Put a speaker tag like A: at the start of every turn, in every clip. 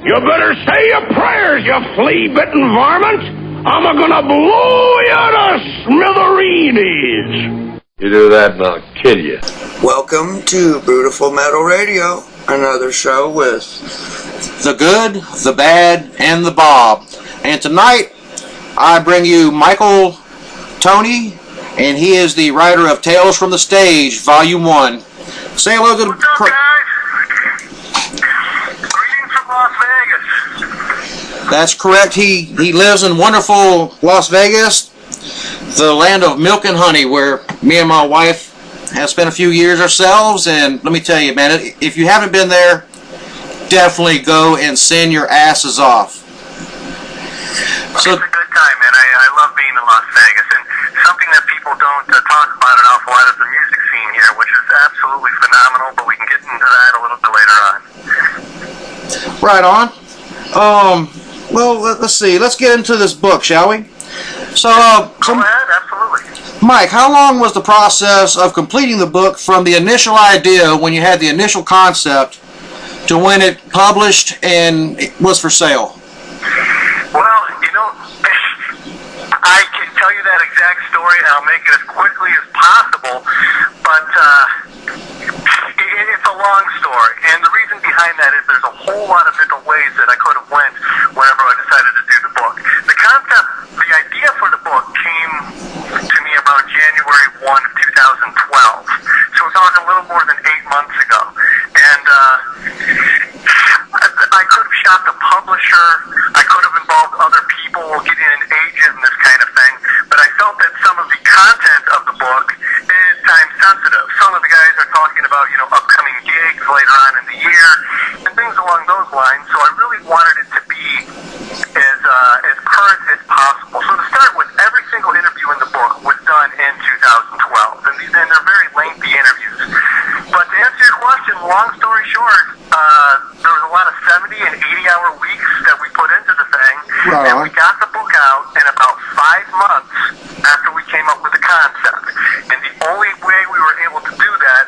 A: You better say your prayers, you flea-bitten varmint. I'm gonna blow you to smithereens.
B: You do that and I'll kill you.
C: Welcome to Beautiful Metal Radio, another show with
D: the good, the bad, and the Bob. And tonight, I bring you Michael Toney, and he is the writer of Tales from the Stage, Vol.1. Say hello to the...
E: What's up, guys? Greetings from Las Vegas.
D: That's correct. He lives in wonderful Las Vegas, the land of milk and honey, where me and my wife have spent a few years ourselves. And let me tell you, man, if you haven't been there, definitely go and send your asses off.
E: So, it's a good time, man. I love being in Las Vegas, and something that people don't talk about an awful lot is the music scene here, which is absolutely phenomenal, but we can get into that a little bit later on.
D: Right on. Well, let's see. Let's get into this book, shall we? So,
E: Go ahead, absolutely.
D: Mike, how long was the process of completing the book from the initial idea, when you had the initial concept, to when it published and it was for sale?
E: Well, you know, I can tell you that exact story, and I'll make it as quickly as possible, but it's a long story, and the reason behind that is there's a whole lot of different ways that I could have went whenever I decided to do the book. The concept, the idea for the book came to me about January 1 of 2012, so we're talking a little more than 8 months ago, and I could have shopped a publisher, I could have involved other people, getting an agent and this kind of thing, but I felt that some of the content of the book is time sensitive. Some of the guys are talking about, you know, upcoming gigs later on in the year and things along those lines, so I really wanted it to be as current as possible. So to start with, every single interview in the book was done in 2012, and they're very lengthy interviews. But to answer your question, long story short, there was a lot of 70 and 80-hour weeks that we put into the thing,
D: Right.
E: and we got the book out in about 5 months after we came up with the concept. And the only way we were able to do that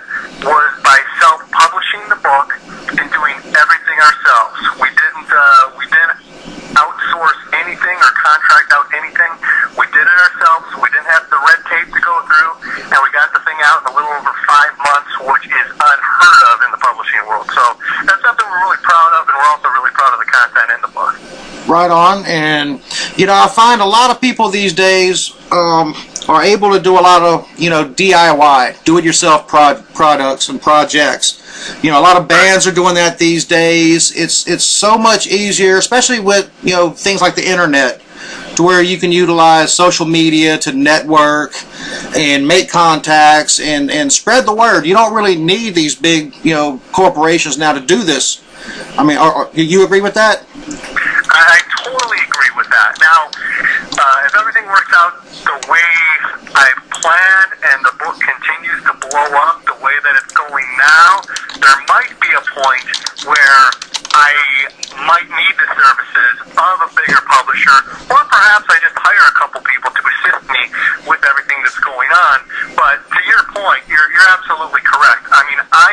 E: was by self-publishing the book and doing everything ourselves. We didn't outsource anything or contract out anything. We did it ourselves. We didn't have the red tape to go through, and we got the thing out in a little over 5 months, which is unheard of in the publishing world. So that's something we're really proud of, and we're also really proud of the content in the book.
D: Right on. And, you know, I find a lot of people these days are able to do a lot of, you know, DIY, do-it-yourself products and projects. You know, a lot of bands are doing that these days. It's so much easier, especially with, you know, things like the internet, to where you can utilize social media to network and make contacts and spread the word. You don't really need these big, you know, corporations now to do this. I mean, do you agree with that?
E: I totally agree with that. Now, if everything works out the way I've planned and the book continues to blow up the way that it's going now, there might be a point where I might need the services of a bigger publisher, or perhaps I just hire a couple people to assist me with everything that's going on. But to your point, you're absolutely correct. I mean, I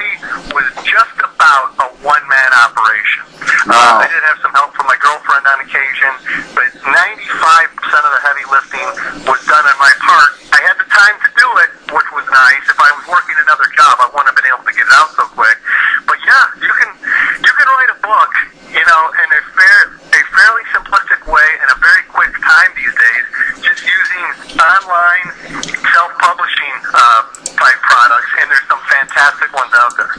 E: was just about a one-man operation.
D: Wow.
E: I did have some help from my girlfriend on occasion, but 95% of the heavy lifting was done on my part. I had the time to do it, which was nice. If I was working another job, I wouldn't have been able to get it out so quick. But yeah, you can write a book, you know, in a fairly simplistic way in a very quick time these days, just using online self-publishing type products, and there's some fantastic ones out there.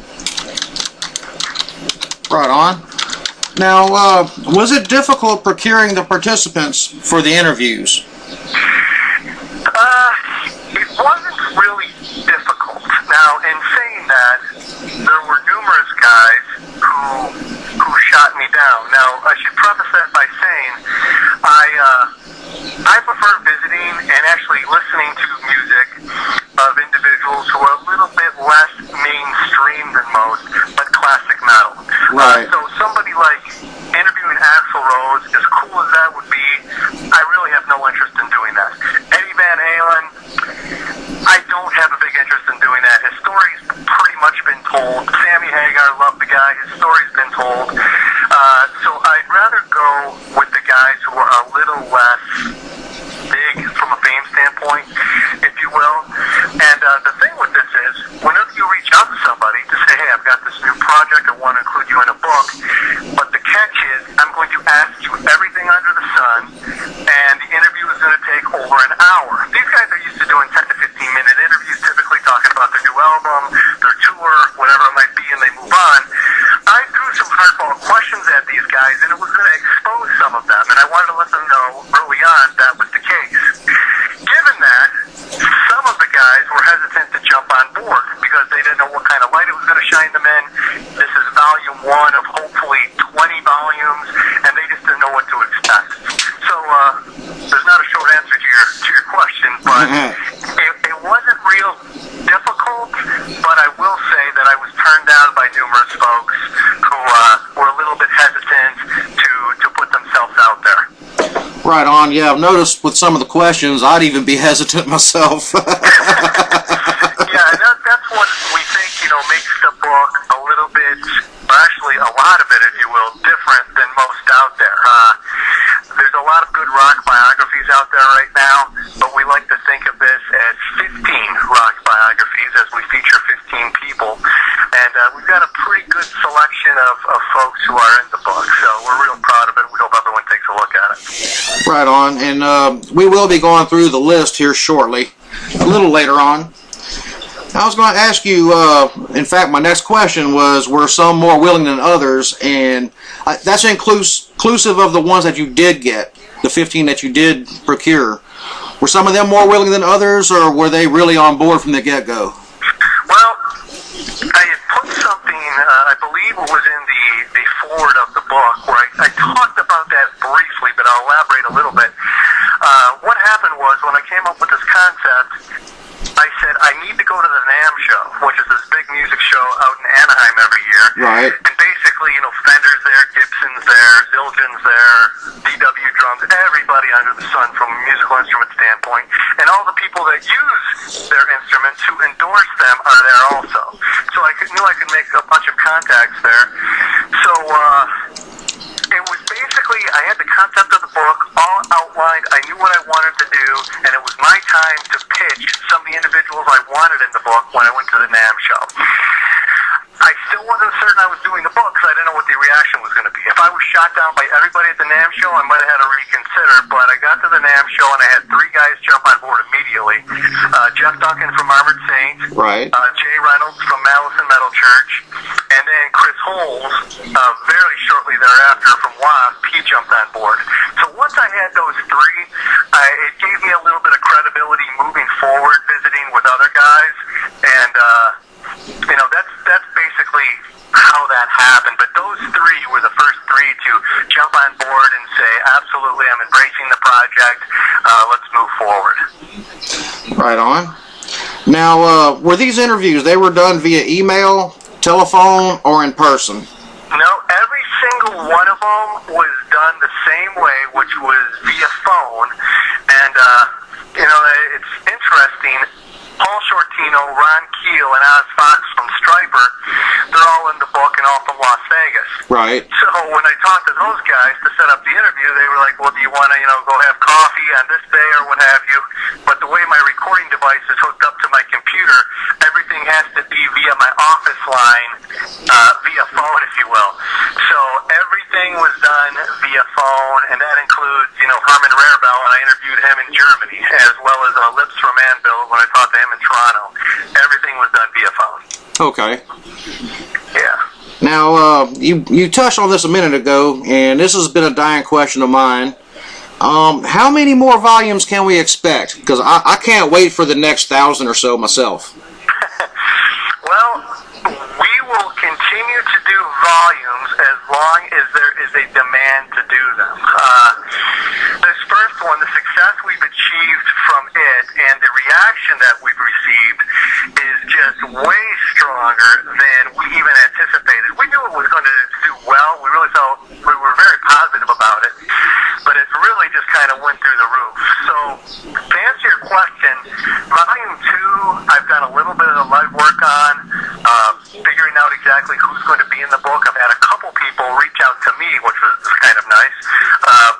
D: Right on. Now, was it difficult procuring the participants for the interviews?
E: It wasn't really difficult. Now, in saying that, there were numerous guys who shot me down. Now, I should preface that by saying I prefer visiting and actually listening to music of individuals who are a little bit less mainstream than most, but classic metal.
D: Right.
E: So somebody like interviewing Axl Rose, as cool as that would be, I really have no interest in doing that. Eddie Van Halen, I don't have a big interest in doing that. His story's pretty much been told. Sammy Hagar, love the guy. His story's been told. So I'd rather go with the guys who are a little less big from a fame standpoint, if you will. And the thing with this is, whenever you reach out to somebody to say, hey, I've got this new project, I want to include you in a book, but the catch is, I'm going to ask you everything under the sun, and the interview is going to take over an hour. These guys are used to doing 10 to 15-minute interviews, typically talking about their new album, their tour, whatever it might be, and they move on. I threw some hardball questions at these guys, and it was going to expose some of them, and I wanted to let them know early on that was the case. Given that, some of the guys were hesitant to jump on board because they didn't know what kind of light it was going to shine them in. This is volume 1 of hopefully 20 volumes, and they just didn't know what to expect. So there's not a short answer to your question, but it wasn't real difficult, but I will say that I was turned down by numerous folks who were a little bit hesitant to put themselves out there.
D: Right on. Yeah, I've noticed with some of the questions, I'd even be hesitant myself.
E: Yeah, and that's what we think, makes the book a little bit, or actually a lot of it, if you will, different than most out there. There's a lot of good rock biographies out there right now, but we like to think of this as 15 rock biographies as we feature 15 people. And we've got a pretty good selection of folks who are in the book, so we're real proud of it. We hope everyone takes a look at it.
D: Right on. And we will be going through the list here shortly, a little later on. I was going to ask you, in fact, my next question was, were some more willing than others? And that's inclusive of the ones that you did get, the 15 that you did procure. Were some of them more willing than others, or were they really on board from the get-go?
E: Well, I had put something, I believe it was in the forward of the book, where I talked about that briefly, but I'll elaborate a little bit. What happened was, when I came up with this concept, I said, I need to go to the NAMM show, which is this big music show out in Anaheim every year.
D: Right.
E: And basically, Fender's there, Gibson's there, Zildjian's there, DW drums, everybody under the sun from a musical instrument standpoint. And all the people that use their instruments who endorse them are there also. So I knew I could make a bunch of contacts there. So it was basically, I had the concept of the book all outlined. I knew what I wanted to do, and it was my time to pitch some of the individuals I wanted in the book when I went to the NAMM show. I still wasn't certain I was doing the book because I didn't know what the reaction was going to be. If I was shot down by everybody at the NAMM show, I might have had to reconsider, but I got to the NAMM show and I had 3 guys jump on board immediately. Jeff Duncan from Armored Saint,
D: right.
E: Jay Reynolds from Malice and Metal Church, and then Chris Holes, very shortly thereafter from Wasp, he jumped on board. So once I had those 3, it gave me a little bit of credibility moving forward, visiting with other guys, and that's basically how that happened. But those 3 were the first 3 to jump on board and say, absolutely, I'm embracing the project, let's move forward.
D: Right on. Now, were these interviews, they were done via email, telephone, or in person?
E: No, every single one of them was done the same way, which was via phone. And, it's interesting. Paul Shortino, Ron Keel, and Oz Fox from Stryper, they're all in the book and all from Las Vegas.
D: Right.
E: So when I talked to those guys to set up the interview, they were like, well, do you want to, go have coffee on this day or what have you? But the way my recording device is hooked up to my computer, everything has to be via my office line, via phone, if you will. So everything was done via phone, and that includes, Herman Rarebell, and I interviewed him in Germany, as well as Lips from Anvil when I talked to him in Toronto. Everything was done via phone.
D: Okay.
E: Yeah.
D: Now, you touched on this a minute ago, and this has been a dying question of mine. How many more volumes can we expect? Because I can't wait for the next 1,000 or so myself.
E: Well, we will continue to do volumes as long as there is a demand to do them. This first one, the success we've achieved from it and the reaction that we've received is just way stronger than we even anticipated. We knew it was going to do well. We really felt, we were very positive about it, but it really just kind of went through the roof. So to answer your question, volume 2, I've done a little bit of live work on, figuring out exactly exactly who's going to be in the book. I've had a couple people reach out to me, which was kind of nice.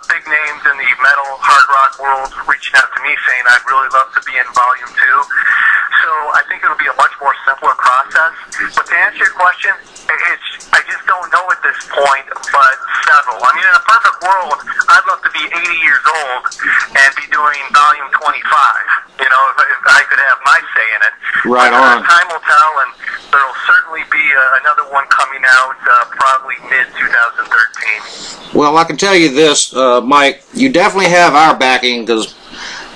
E: Big names in the metal, hard rock world reaching out to me saying, I'd really love to be in Volume 2. So I think it'll be a much more simpler process. But to answer your question, I just don't know at this point, but several. I mean, in a perfect world, I'd love to be 80 years old and be doing Volume 25. You know, if I could have my say in it.
D: Right on.
E: Time will tell, and there'll certainly be another one coming out probably mid-2013.
D: Well, I can tell you this, Mike, you definitely have our backing, because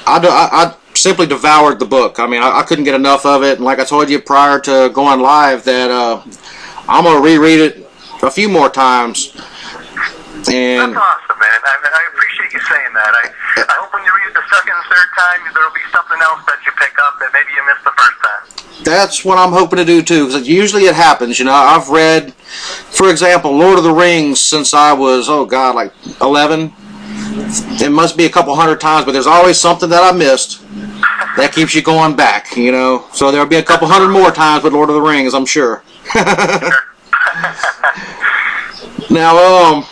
D: I simply devoured the book. I mean, I couldn't get enough of it, and like I told you prior to going live, that I'm going to reread it a few more times. And
E: that's awesome, man. I appreciate you saying that. I hope when you read it the second and third time, there'll be something else that you pick up that maybe you missed the first time.
D: that's what I'm hoping to do too, because usually it happens. You know, I've read, for example, Lord of the Rings since I was, like 11. It must be a couple hundred times, but there's always something that I missed that keeps you going back, you know. So there'll be a couple hundred more times with Lord of the Rings, I'm sure. Now,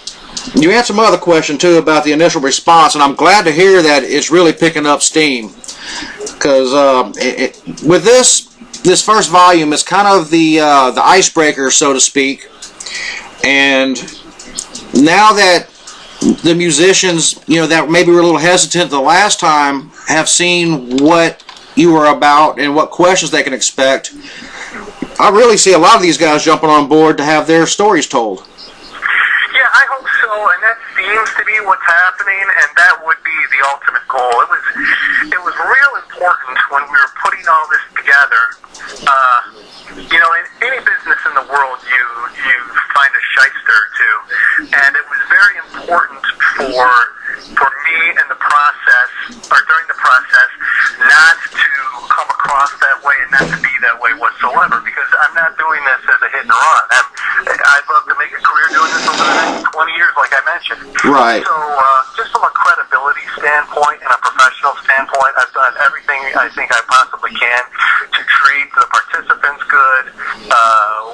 D: you answered my other question too about the initial response, and I'm glad to hear that it's really picking up steam. Because with this first volume, it's kind of the icebreaker, so to speak. And now that the musicians, you know, that maybe were a little hesitant the last time, have seen what you were about and what questions they can expect, I really see a lot of these guys jumping on board to have their stories told.
E: Yeah, I hope so, and that seems to be what's happening, and that would be the ultimate goal. It was real important when we were putting all this together. You know, in any business in the world, you find a shyster or two, and it was very important for me in the process, or during the process, not to come across that way and not to be that way whatsoever, because I'm not doing this as a hit and run. I'd love to make a career doing this over the next 20 years, like I mentioned.
D: Right.
E: So, just from a credibility standpoint and a professional standpoint, I've done everything I think I possibly can to treat the participants good.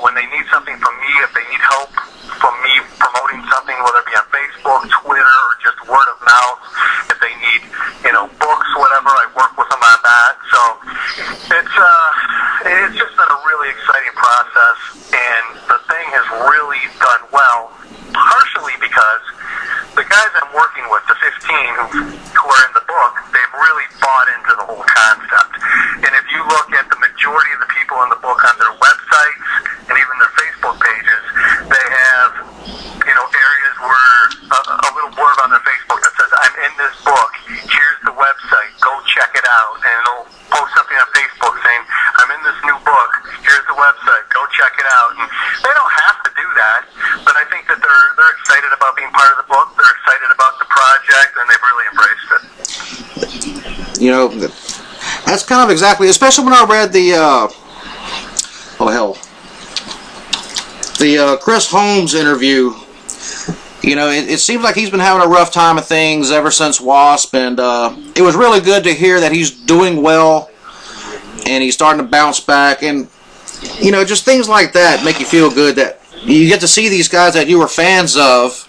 E: When they need something from me, if they need help from me promoting something, whether it be on Facebook, Twitter, or just word of mouth, if they need, books, whatever, I work with them on that. So it's just been a really exciting process, and the thing has really done well, partially because the guys I'm working with, the 15 who are in the book, they've really bought into the whole concept. And if you look at the majority of the people in the book on their websites and even their Facebook pages, they have, areas where a little blurb on their Facebook that says, I'm in this book, here's the website, go check it out. And it'll post something on Facebook saying, I'm in this new book, here's the website, go check it out. And they don't have to do that, but I think that they're excited about being part of the book, they're excited about the project, and they've really embraced it.
D: You know, that's kind of exactly, especially when I read the Chris Holmes interview. You know, it seems like he's been having a rough time of things ever since WASP, and it was really good to hear that he's doing well and he's starting to bounce back. And, just things like that make you feel good that you get to see these guys that you were fans of.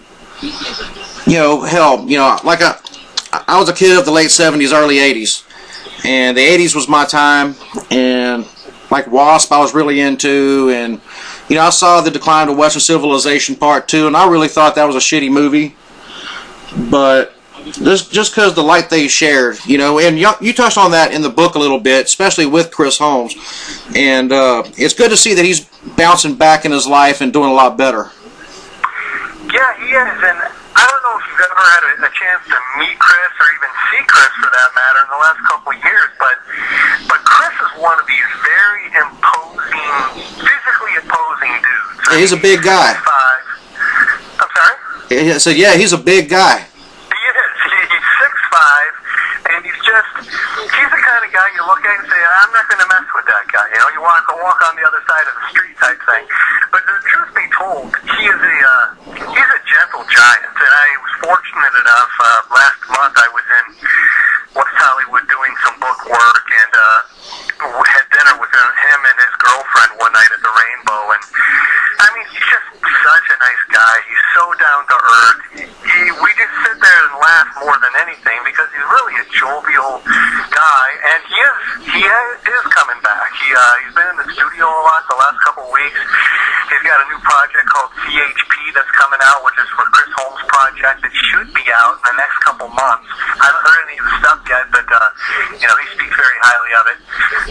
D: Like I was a kid of the late 70s, early 80s, and the 80s was my time, and like WASP I was really into, and I saw The Decline of Western Civilization Part 2, and I really thought that was a shitty movie. But just because the light they shared, and you touched on that in the book a little bit, especially with Chris Holmes. And it's good to see that he's bouncing back in his life and doing a lot better.
E: Yeah, he is, and I don't know if you've ever had a chance to meet Chris or even see Chris for that matter in the last couple of years, but Chris is one of these very physically imposing dudes.
D: Yeah, he's a big guy.
E: 6'5". I'm sorry?
D: So yeah, he's a big guy.
E: He is. He's 6'5", and he's the kind of guy you look at and say, I'm not going to mess with that guy. You want to walk on the other side of the street type thing. But the truth be told, he's a gentle giant, and I was fortunate enough, last month I was in West Hollywood doing some book work, and had dinner with him and his girlfriend one night at the Rainbow, and I mean, a jovial guy, and he is coming back. He's been in the studio a lot the last couple of weeks. He's got a new project called CHP that's coming out, which is for Chris Holmes' project. It should be out in the next couple months. I haven't heard any of the stuff yet, but he speaks very highly of it.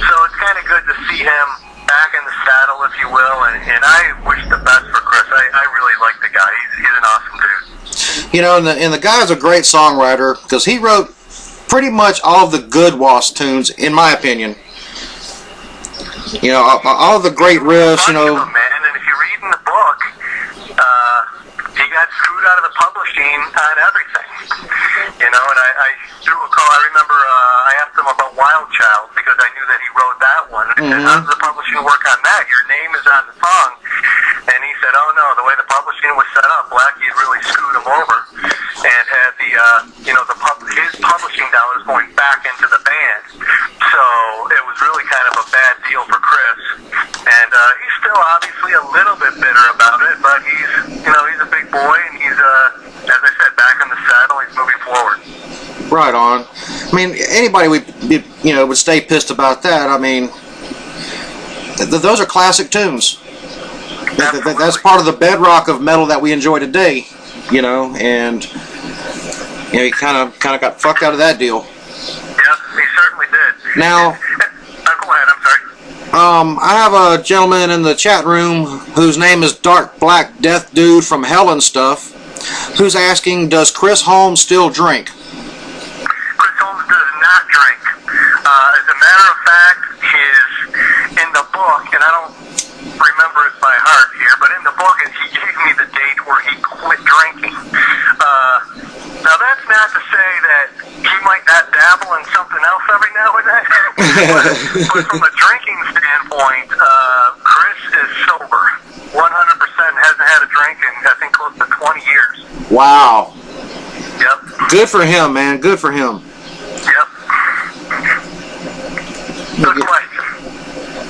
E: So it's kind of good to see him back in the saddle, if you will, and I wish the best for Chris. I really like the guy. He's an awesome dude.
D: And the guy's a great songwriter because he wrote pretty much all of the good Wasp tunes, in my opinion. All of the great riffs,
E: Man, and if you read in the book, he got screwed out of the publishing on everything. And I threw a call. I remember I asked him about Wild Child because I knew that he wrote that one. And I said, how does the publishing work on that? Your name is on the song. And he said, oh no, the way the publishing was set up, Blackie had really screwed him over and had his publishing dollars going back into the band. So it was really kind of a bad deal for Chris. And he's still obviously a little bit bitter about it, but he's a big boy and he's, as I said, back in the saddle. He's moving forward.
D: Right on. I mean, anybody would stay pissed about that. I mean, those are classic tunes. That's part of the bedrock of metal that we enjoy today, and he kind of got fucked out of that deal.
E: Yep, he certainly did.
D: Now,
E: go ahead, I'm sorry.
D: I have a gentleman in the chat room whose name is Dark Black Death Dude from Hell and Stuff, who's asking, does Chris Holmes still drink?
E: Chris Holmes does not drink. As a matter of fact, in the book, and I don't remember it by heart here, but in the book he gave me the date where he quit drinking. Now that's not to say that he might not dabble in something else every now and then, but from a drinking standpoint, Chris is sober. 100% hasn't had a drink in, I think, close to 20 years.
D: Wow.
E: Yep.
D: Good for him, man. Good for him.
E: Yep. Good question.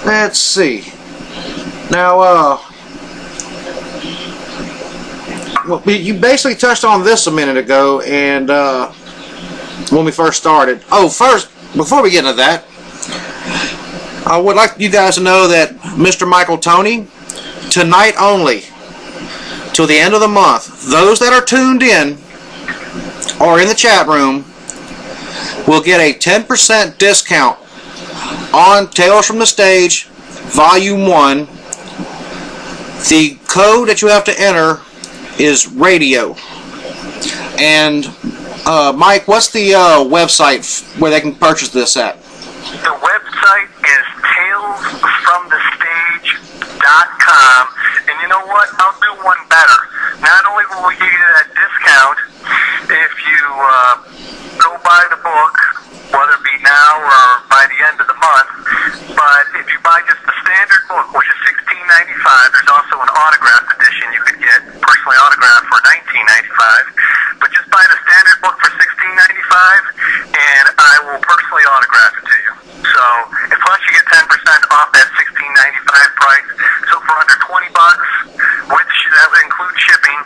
D: Let's see. Now, you basically touched on this a minute ago, and when we first started. First, before we get into that, I would like you guys to know that Mr. Michael Toney, tonight only, till the end of the month, those that are tuned in or in the chat room will get a 10% discount on Tales from the Stage Volume 1. The code that you have to enter is radio. And Mike, what's the website where they can purchase this at?
E: The website is talesfromthestage.com. And you know what? I'll do one better. Not only will we give you that discount if you go buy the book, whether it be now or by the end of the month, but if you buy just the standard book, which is $16.95, there's also an autographed edition you could get, personally autographed for $19.95. But just buy the standard book for $16.95, and I will personally autograph it to you. So, and plus you get 10% off that $16.95 price. So for under $20, that would include shipping,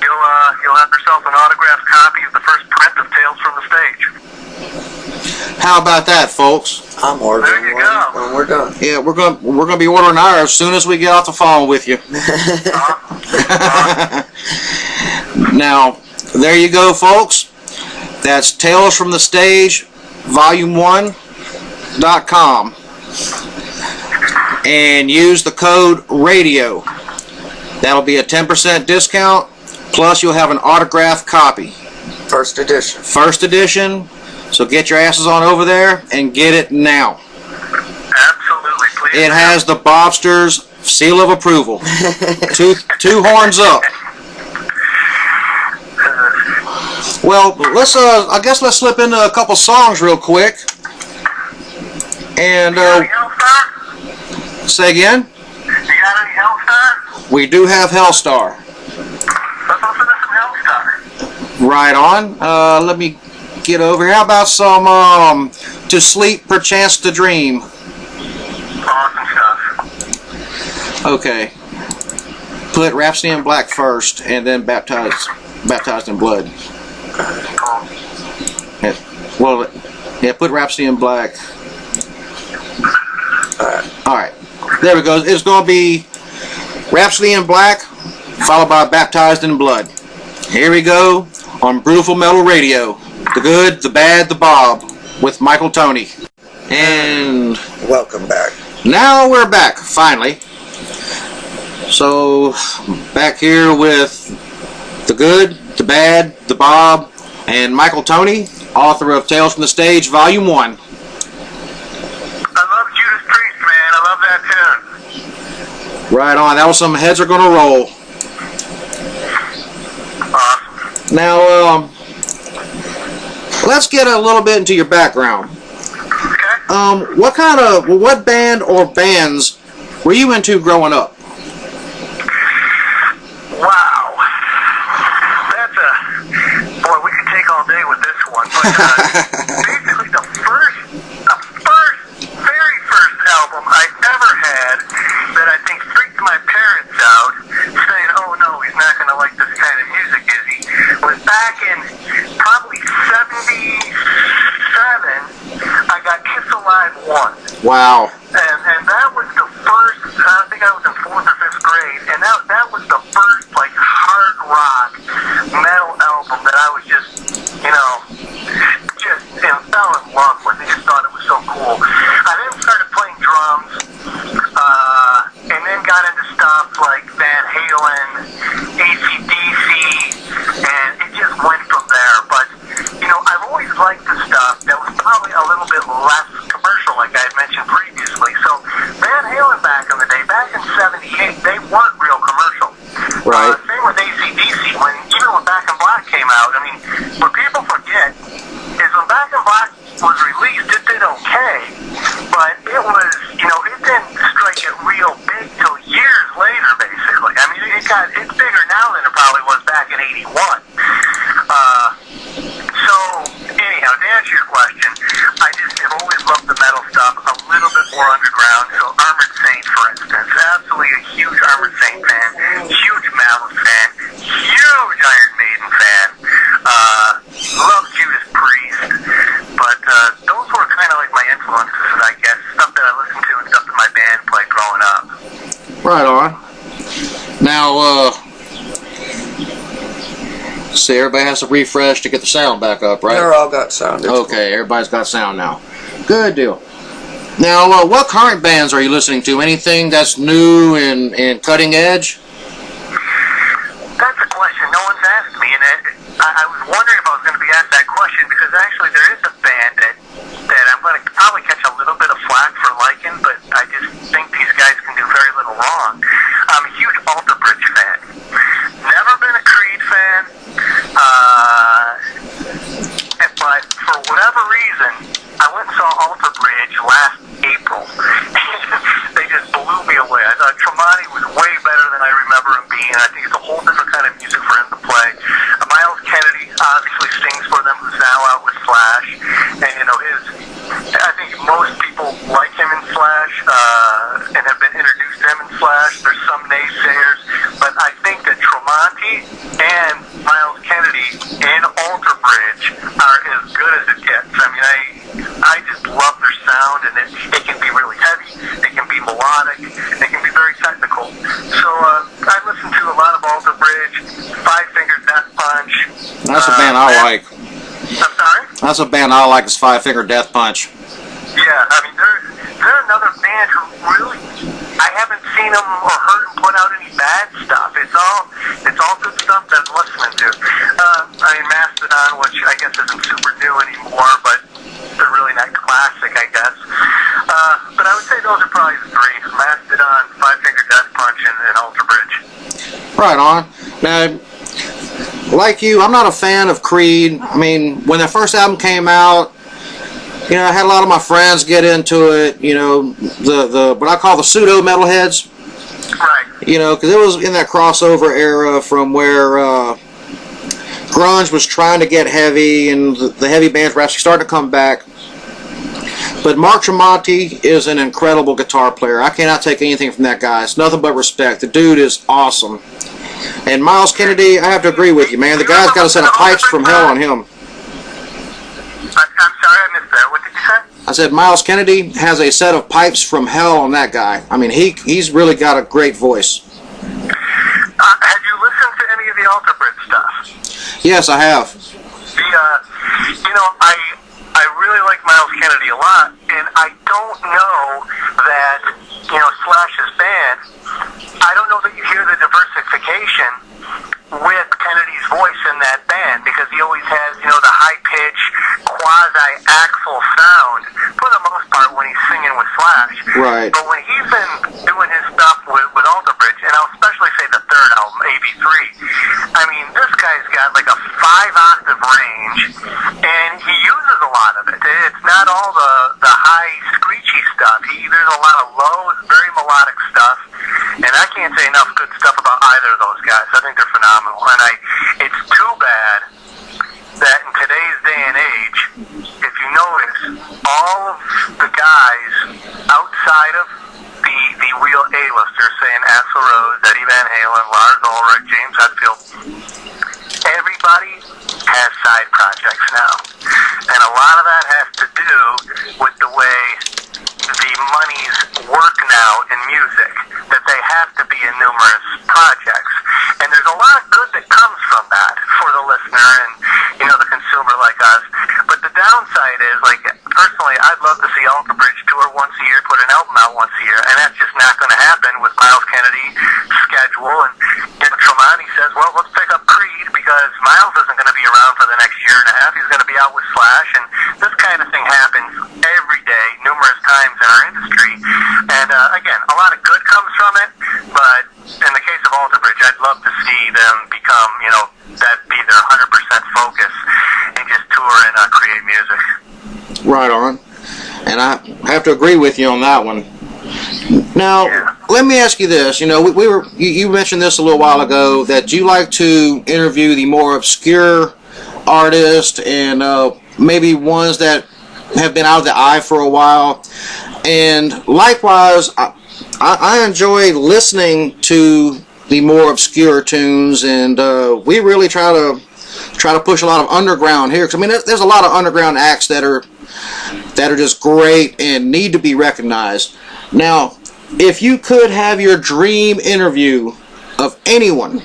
E: you'll have yourself an autographed copy of the first print of Tales from the Stage.
D: How about that, folks?
C: I'm ordering
E: There you
C: one
E: go.
C: when we're done.
D: Yeah, we're gonna be ordering ours as soon as we get off the phone with you. Now, there you go, folks. That's Tales from the Stage, Volume1.com, and use the code RADIO. That'll be a 10% discount. Plus, you'll have an autographed copy.
C: First edition.
D: First edition. So get your asses on over there and get it now.
E: Absolutely, please.
D: It has the Bobster's seal of approval. two horns up. Well, let's I guess let's slip into a couple songs real quick. And say again?
E: You got any Hellstar?
D: We do have Hellstar.
E: Let's listen to some Hellstar.
D: Right on. Let me get over here. How about some To Sleep Perchance to Dream?
E: Awesome stuff.
D: Okay. Put Rhapsody in Black first, and then Baptized in Blood.
E: Cool.
D: Yeah. Well, yeah, put Rhapsody in Black. Alright. There we go. It's going to be Rhapsody in Black, followed by Baptized in Blood. Here we go on Beautiful Metal Radio. The Good, the Bad, the Bob with Michael Toney. And
C: Welcome back.
D: now we're back, finally. So, back here with The Good, the Bad, the Bob, and Michael Toney, author of Tales from the Stage, Volume 1.
E: I love Judas Priest, man. I love that tune.
D: Right on. That was some heads are gonna roll. Now, let's get a little bit into your background.
E: Okay.
D: What band or bands were you into growing up?
E: Wow. Boy, we could take all day with this one. But basically, the very first album I ever had that I think freaked my parents out, saying, "Oh no, he's not going to like this kind of music, is he?" was back in probably '77. I got Kiss Alive 1.
D: Wow.
E: And that was the first, I think I was in 4th or 5th grade, and that was the first, like, hard rock metal album that I was just fell in love with. I just thought it was so cool. I then started playing drums, and then got into stuff like Van Halen, AC/DC, and it just went from there. But, I've always liked the stuff that was probably a little bit less commercial, like I had mentioned previously. So Van Halen back in the day, back in '78, they weren't real commercial.
D: Right.
E: Same with AC/DC. Even when Back in Black came out, I mean, what people forget is when Back in Black was released, it did okay, but it was, it didn't strike it real big till years later, basically. I mean, it's bigger now than it probably was back in '81. So, anyhow, to answer your question, I just have always loved the metal stuff a little bit more underground. So Armored Saint, for instance, absolutely a huge Armored Saint fan, huge Malice fan, huge Iron Maiden fan, love Judas Priest, but those were kind of like my influences, I guess, stuff that I listened to and stuff that my band played growing up.
D: Right on. Now, see, everybody has to refresh to get the sound back up, right?
C: They're all got sound. It's
D: Okay, everybody's got sound now. Good deal. Now, what current bands are you listening to? Anything that's new and cutting edge?
E: That's a question no one's asked me, and I was wondering if I was going to be asked that question, because actually there is a band that I'm going to probably catch a little bit of flack for liking, but I just think these guys can do very little wrong. I'm a huge Alter Bridge fan. Never been a Creed fan, but for whatever reason, I went and saw Alter Bridge last April. They just blew me away. I thought Tremonti was way better than I remember him being. I think it's a whole different kind of music for him to play. Miles Kennedy obviously sings for them, who's now out with Slash. And, I think most people like him in Slash, and have been introduced to him in Slash. There's some naysayers, but I think that Tremonti and Miles Kennedy and Alter Bridge are as good as it gets. I mean, I just love their sound, and it can be really heavy, it can be melodic, it can be very technical. So I listen to a lot of Alter Bridge, Five Finger Death Punch.
D: That's a band I like.
E: I'm sorry?
D: That's a band I like, is Five Finger Death Punch.
E: Yeah, I mean, they're another band who really, I haven't seen them or heard them put out any bad stuff. It's all good stuff that I'm listening to. I mean, Mastodon, which I guess isn't super new anymore, but they're really not classic, I guess. But I would say those are probably the three: Mastodon, Five Finger Death Punch, and Alter Bridge.
D: Right on. Now, like you, I'm not a fan of Creed. I mean, when their first album came out, I had a lot of my friends get into it, the what I call the pseudo metalheads.
E: Right.
D: Because it was in that crossover era from where grunge was trying to get heavy, and the heavy bands were actually starting to come back. But Mark Tremonti is an incredible guitar player. I cannot take anything from that guy. It's nothing but respect. The dude is awesome. And Miles Kennedy, I have to agree with you, man. The guy's got a set of pipes from hell on him.
E: I'm
D: I said Miles Kennedy has a set of pipes from hell on that guy. I mean, he's really got a great voice.
E: Have you listened to any of the Alter Bridge stuff?
D: Yes, I have.
E: I really like Miles Kennedy a lot, and I don't know that, Slash's band, I don't know that you hear the diversification with Kennedy's voice in that band, because he always has, the high-pitch, quasi-axel sound, for the most part, when he's singing with Slash.
D: Right.
E: But when he's been doing his stuff with Alter Bridge, and I'll especially say the third album, AB3, I mean, this guy's got like a 5-octave range, and he uses a lot of it. It's not all the high, screechy stuff. There's a lot of low, very melodic stuff, and I can't say enough good stuff about either of those guys. I think they're phenomenal, and it's too bad that in today's day and age, if you notice, all of the guys outside of the real A-listers, saying Axl Rose, Eddie Van Halen, Lars Ulrich, James Hetfield, everybody has side projects now. And a lot of that has to do with the way the monies work now in music, that they have to be in numerous projects. And there's a lot of good that comes from that for the listener and, the consumer like us. But the downside is, like, personally, I'd love to see Alter Bridge tour once a year, put an album out once a year, and that's just not going to happen with Miles Kennedy's schedule. And Tremonti says, well, let's pick up Creed, because Miles isn't going to be around for the next year and a half. He's going to be out with Slash, and this kind of thing happens every day, numerous times in our industry. And again, a lot of good comes from it, but in the case of Alter Bridge, I'd love to see them become, that be their 100% focus and just tour and create music.
D: Right on. And I have to agree with you on that one. Now, let me ask you this. You mentioned this a little while ago, that you like to interview the more obscure artists and maybe ones that have been out of the eye for a while. And likewise, I enjoy listening to the more obscure tunes, and we really try to push a lot of underground here. 'Cause, I mean, there's a lot of underground acts that are just great and need to be recognized. Now, if you could have your dream interview of anyone,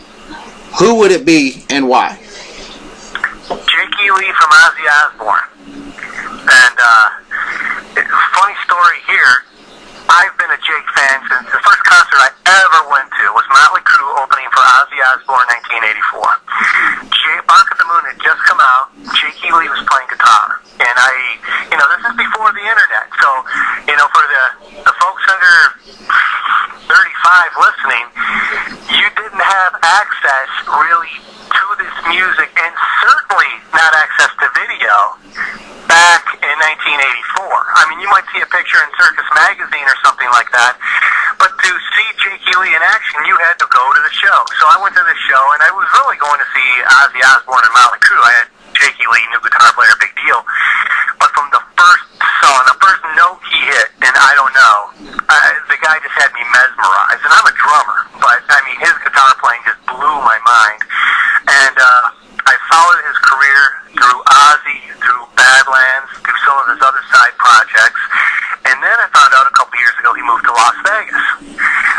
D: who would it be and why?
E: Jake Ely from Ozzy Osbourne. And funny story here, I've been a Jake fan since the first concert I ever went to was Motley Crue opening for Ozzy Osbourne 1984. Bark at the Moon had just come out. Jake Ely was playing guitar. And this is before the internet. So, for the folks under 35 listening, you didn't have access really to this music, and certainly not access to video back in 1984. I mean, you might see a picture in Circus Magazine or something like that, but to see Jake Ely in action, you had to go to the show. So I went to the show, and I was really going to see Ozzy Osbourne and Motley Crue. I had Jake Ely, new guitar player, big deal. But from the first song, the first note he hit, and I don't know, the guy just had me mesmerized. And I'm a drummer, but, I mean, his guitar playing just blew my mind. And I followed his career through Ozzy, through Badlands, through some of his other side projects. And then I found out a couple years ago he moved to Las Vegas.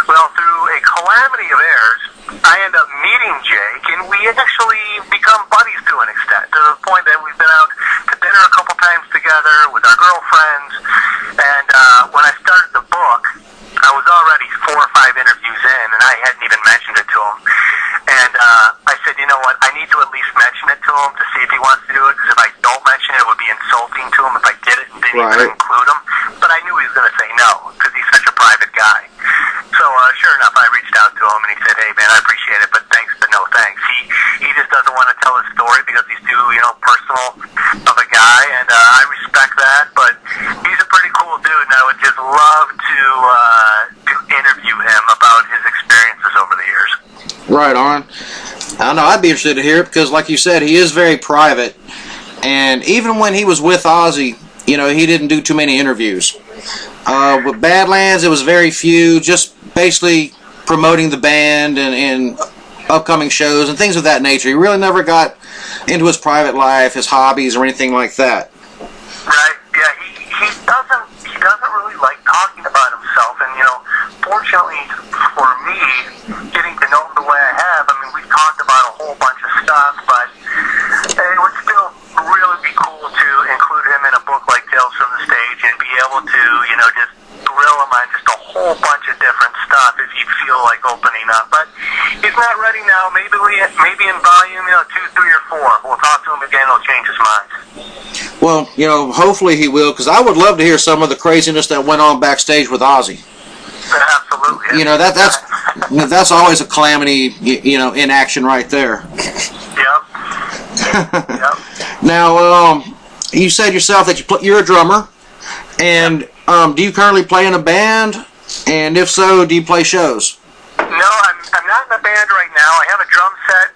E: Well, through a calamity of errors, I ended up meeting Jake, and we actually become buddies to an extent, to the point that we've been out to dinner a couple times together with our girlfriends. And when I started the book, I was already 4 or 5 interviews in, and I hadn't even mentioned it to him. And I said, you know what, I need to at least mention it to him to see if he wants to do it, because if I don't mention it, it would be insulting to him if I did it and didn't even include him. But I knew he was going to say no, because he's such a private guy. So sure enough, I reached out to him, and he said, hey, man, I appreciate it, but thanks, but no thanks. He just doesn't want to tell his story because he's too, personal of a guy, and I respect that, but he's a pretty cool dude, and I would just love to interview him about his experiences over the years.
D: Right on. I know, I'd be interested to hear it, because like you said, he is very private, and even when he was with Ozzy, he didn't do too many interviews. With Badlands, it was very few, just basically promoting the band and upcoming shows and things of that nature. He really never got into his private life, his hobbies, or anything like that.
E: Right, yeah, he does unfortunately for me, getting to know him the way I have, I mean, we've talked about a whole bunch of stuff, but it would still really be cool to include him in a book like Tales from the Stage and be able to, you know, just grill him on just a whole bunch of different stuff if he'd feel like opening up. But he's not ready now. Maybe in volume, 2, 3, or 4. We'll talk to him again. He'll change his mind.
D: Well, hopefully he will, because I would love to hear some of the craziness that went on backstage with Ozzy.
E: Absolutely.
D: That's always a calamity, in action right there.
E: Yep. Yep.
D: Now, you said yourself that you're a drummer, and do you currently play in a band? And if so, do you play shows?
E: No, I'm not in a band right now. I have a drum set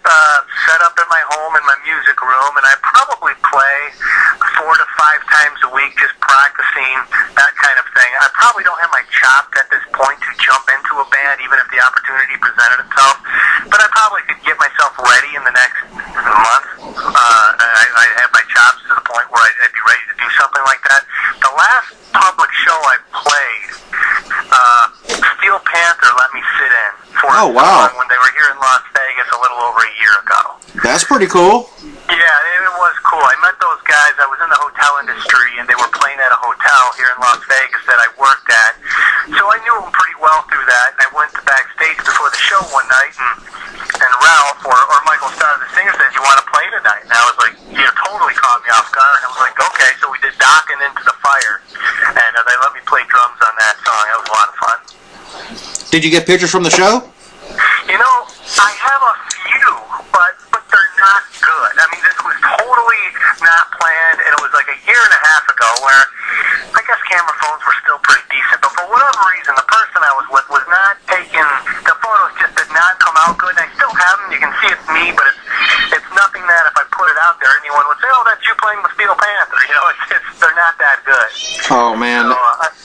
E: set up in my home in my music room, and I probably play 4 to 5 times a week, just practicing, that kind of thing. I probably don't have my chops at this point to jump into a band, even if the opportunity presented itself. But I probably could get myself ready in the next month. I have my chops to the point where I'd be ready to do something like that. The last public show I played, Steel Panther let me sit in for a song when they were here in Las Vegas a little over a year ago.
D: That's pretty cool.
E: Yeah, it was cool. I met those guys. I was in the hotel industry, and they were playing at a hotel here in Las Vegas that I worked at. So I knew them pretty well through that. And I went to backstage before the show one night, and Ralph or Michael Toney, the singer, said, "You want to play tonight?" And I was like, totally caught me off guard. I was like, okay. So we did Dockin' Into the Fire, and they let me play drums on that song. That was a lot of fun.
D: Did you get pictures from the show?
E: I have a few, but they're not good. I mean, this was totally not planned, and it was like a year and a half ago where I guess camera phones were still pretty decent, but for whatever reason, the person I was with was not taking, the photos just did not come out good, and I still have them. You can see it's me, but it's nothing that if I put it out there, anyone would say, "Oh, that's you playing with Steel Panther." They're not that good.
D: Oh, man.
E: So,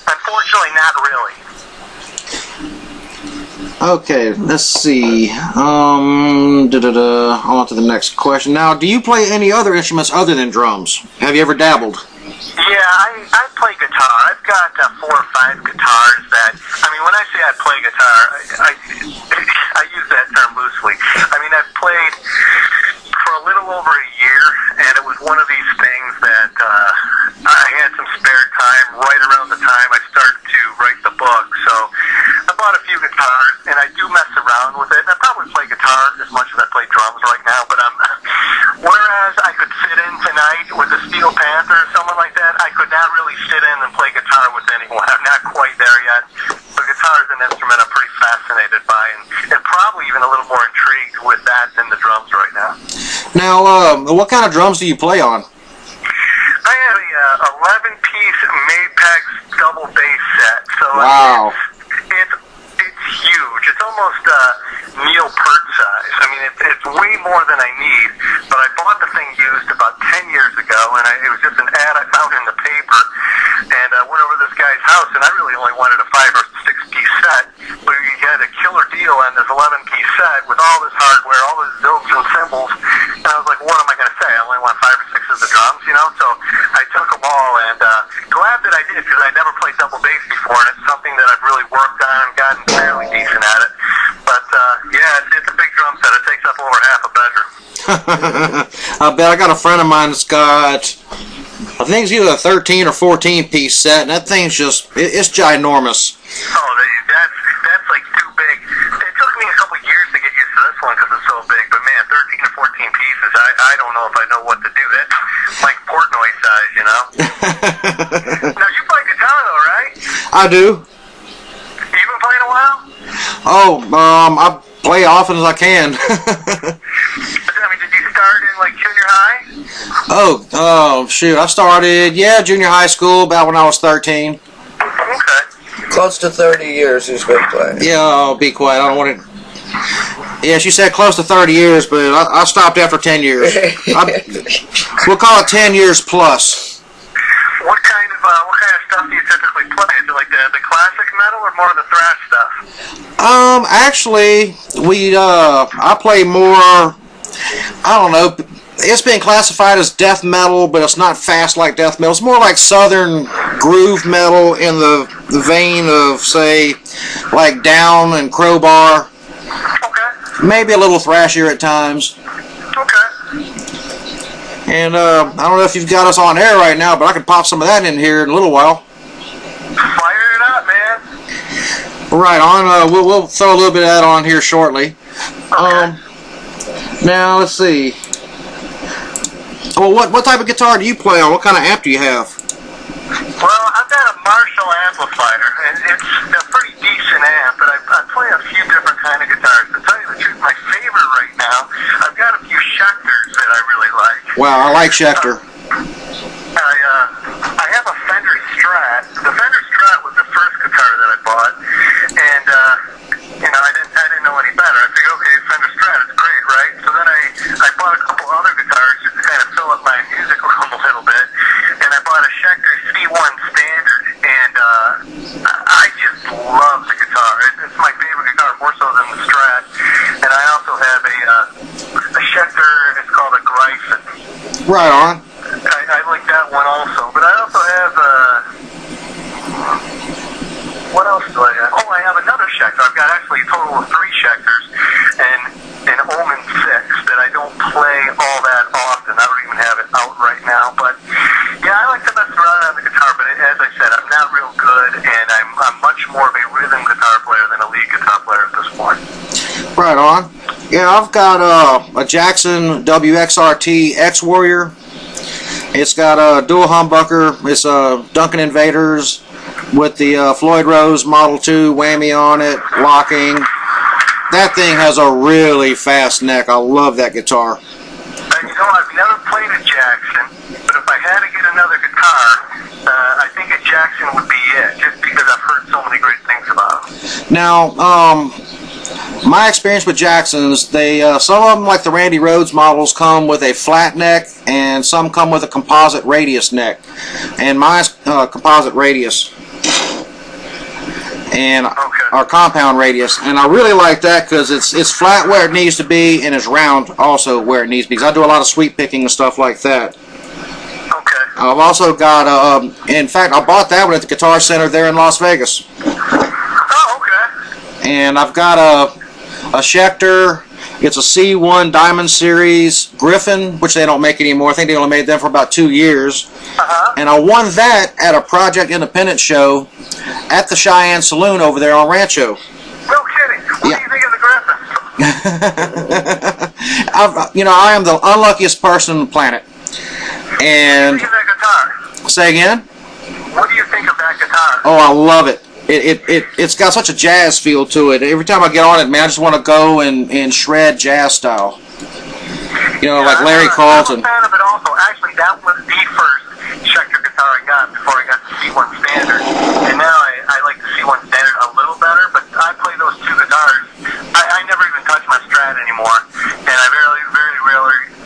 E: unfortunately, not really.
D: Okay, let's see. On to the next question. Now, do you play any other instruments other than drums? Have you ever dabbled?
E: Yeah, I play guitar. I've got 4 or 5 guitars that, when I say I play guitar, I use that term loosely. I've played for a little over a year, and it was one of these things that I had some spare time right around the time I started to write the book. So I bought a few guitars, and I do mess around with it. I probably play guitar as much as I play drums right now, but whereas I could sit in tonight with a Steel Panther or someone like that, I could not really sit in and play guitar with anyone. I'm not quite there yet. But guitar is an instrument I'm pretty fascinated by, and probably even a little more intrigued with that than the drums right now.
D: Now, what kind of drums do you play on?
E: I have a 11-piece Mapex double bass set. So
D: wow.
E: It's huge. It's almost Neil Peart size. It's way more than I need, but I bought the thing used about 10 years ago, and it was just an ad I found in the paper, and I went over to this guy's house, and I really only wanted a 5 or 6-piece set, but he had a killer deal on this 11-piece set with all this hardware, all this zills and cymbals, and I was like, what am I going to say? I only want 5 or 6 of the drums, so I took them all, and glad that I did, because I never played double bass before, and it's something that I've really worked on and gotten fairly decent at it. But it's a big drum set. It takes up over half a bedroom.
D: I bet. I got a friend of mine that's got, I think it's either a 13 or 14-piece set, and that thing's it's ginormous.
E: Oh, that's like too big. It took me a couple years to get used to this one because it's so big, but man, 13 or 14 pieces, I don't know if I know what to do. That's like Portnoy size, Now, you play guitar though, right?
D: I do.
E: You been playing a while?
D: Oh, I play often as I can.
E: Did you start in like junior high?
D: Oh, shoot. I started, junior high school about when I was 13.
E: Okay.
C: Close to 30 years he's been playing.
D: Yeah, I'll be quiet. I don't want to. Yeah, she said close to 30 years, but I stopped after 10 years. We'll call it 10 years plus.
E: What kind of stuff do you typically play? Is it like the classic metal or more of the thrash stuff?
D: Actually, I play more, I don't know, it's been classified as death metal, but it's not fast like death metal. It's more like southern groove metal in the vein of, say, like Down and Crowbar.
E: Okay.
D: Maybe a little thrashier at times.
E: Okay.
D: And I don't know if you've got us on air right now, but I could pop some of that in here in a little while.
E: Fire it up, man.
D: Right on. We'll throw a little bit of that on here shortly.
E: Okay.
D: Now let's see. Well, what type of guitar do you play on? What kind of amp do you have?
E: Well, I've got a Marshall amplifier, and it's a pretty decent amp, but I play a few different kind of guitars. To tell you the truth, my favorite right now, I've got a few Schecters that I really like.
D: Wow, I like Schecter.
E: I have a Fender Strat. The Fender Strat was the first guitar that I bought, and I didn't know any better. I figured, okay, Fender Strat is great, right? So then I bought a couple other guitars just to kind of fill up my music room a little bit, and I bought a Schecter C1 Standard, and I just love the guitar. It's my favorite guitar, more so than the Strat. And I also have a Schecter. It's called a Gryphon.
D: Right on.
E: I like that one also, but I also have what else do I have? Oh, I have another Schecter. I've got actually a total of 3 Schecters and an Omen 6 that I don't play all that often. I don't even have it out right now, but yeah, I like to mess around on the guitar, but as I said, I'm not real good, and I'm much more of a rhythm guitar player than a lead guitar player at this point. Right
D: on. Yeah, I've got a Jackson WXRT X-Warrior. It's got a dual humbucker. It's a Duncan Invaders with the Floyd Rose Model 2 whammy on it, locking. That thing has a really fast neck. I love that guitar.
E: I've never played a Jackson, but if I had to get another guitar, I think a Jackson would be it, just because I've heard so many great things about them.
D: Now, my experience with Jacksons, they some of them, like the Randy Rhoads models, come with a flat neck, and some come with a composite radius neck. And mine's composite radius, and our compound radius. And I really like that because it's flat where it needs to be, and it's round also where it needs to be. Because I do a lot of sweep picking and stuff like that.
E: Okay.
D: I've also got, in fact, I bought that one at the Guitar Center there in Las Vegas.
E: Oh, okay.
D: And I've got a Schecter. It's a C1 Diamond Series Griffin, which they don't make anymore. I think they only made them for about 2 years. And I won that at a Project Independent show at the Cheyenne Saloon over there on Rancho.
E: No kidding. What do you think of the Griffin?
D: I am the unluckiest person on the planet. And
E: what do you think of that guitar?
D: Say again?
E: What do you think of that guitar?
D: Oh, I love it. It's got such a jazz feel to it. Every time I get on it, man, I just want to go and shred jazz style. Like Larry Carlton.
E: I'm a fan of it also. Actually, that was the first Schecter guitar I got before I got the C1 Standard. And now I like the C1 Standard a little better, but I play those 2 guitars. I never even touch my Strat anymore, and I very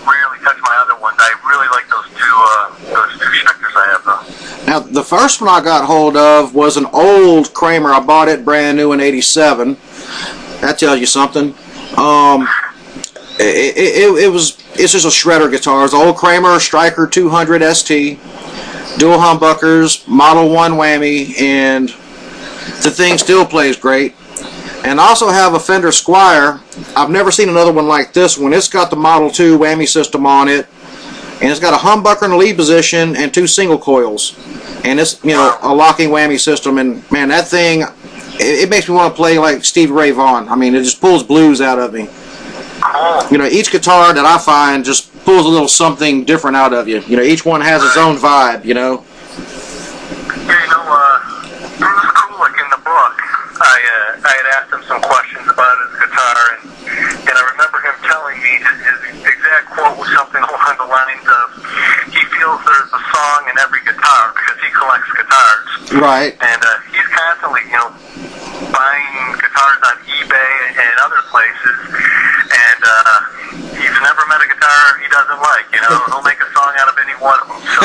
E: rarely touch my other ones. I really like those two Schecters I have, though.
D: Now, the first one I got hold of was an old Kramer. I bought it brand new in '87. That tells you something. It's just a shredder guitar. It's an old Kramer Striker 200 ST, dual humbuckers, Model 1 whammy, and the thing still plays great. And I also have a Fender Squier. I've never seen another one like this one. It's got the Model 2 whammy system on it, and it's got a humbucker in the lead position and 2 single coils. And it's, a locking whammy system, and man, that thing, it makes me want to play like Stevie Ray Vaughan. I mean, it just pulls blues out of me. Each guitar that I find just pulls a little something different out of you. Each one has its own vibe,
E: Bruce Kulick in the book, I had asked him some questions about his guitar, and I remember him telling me his exact quote was something along the lines of, he feels there's a song in every guitar because he collects guitars.
D: Right.
E: And he's constantly, buying guitars on eBay and other places, and he's never met a guitar he doesn't like. He'll make a song out of any one of them. So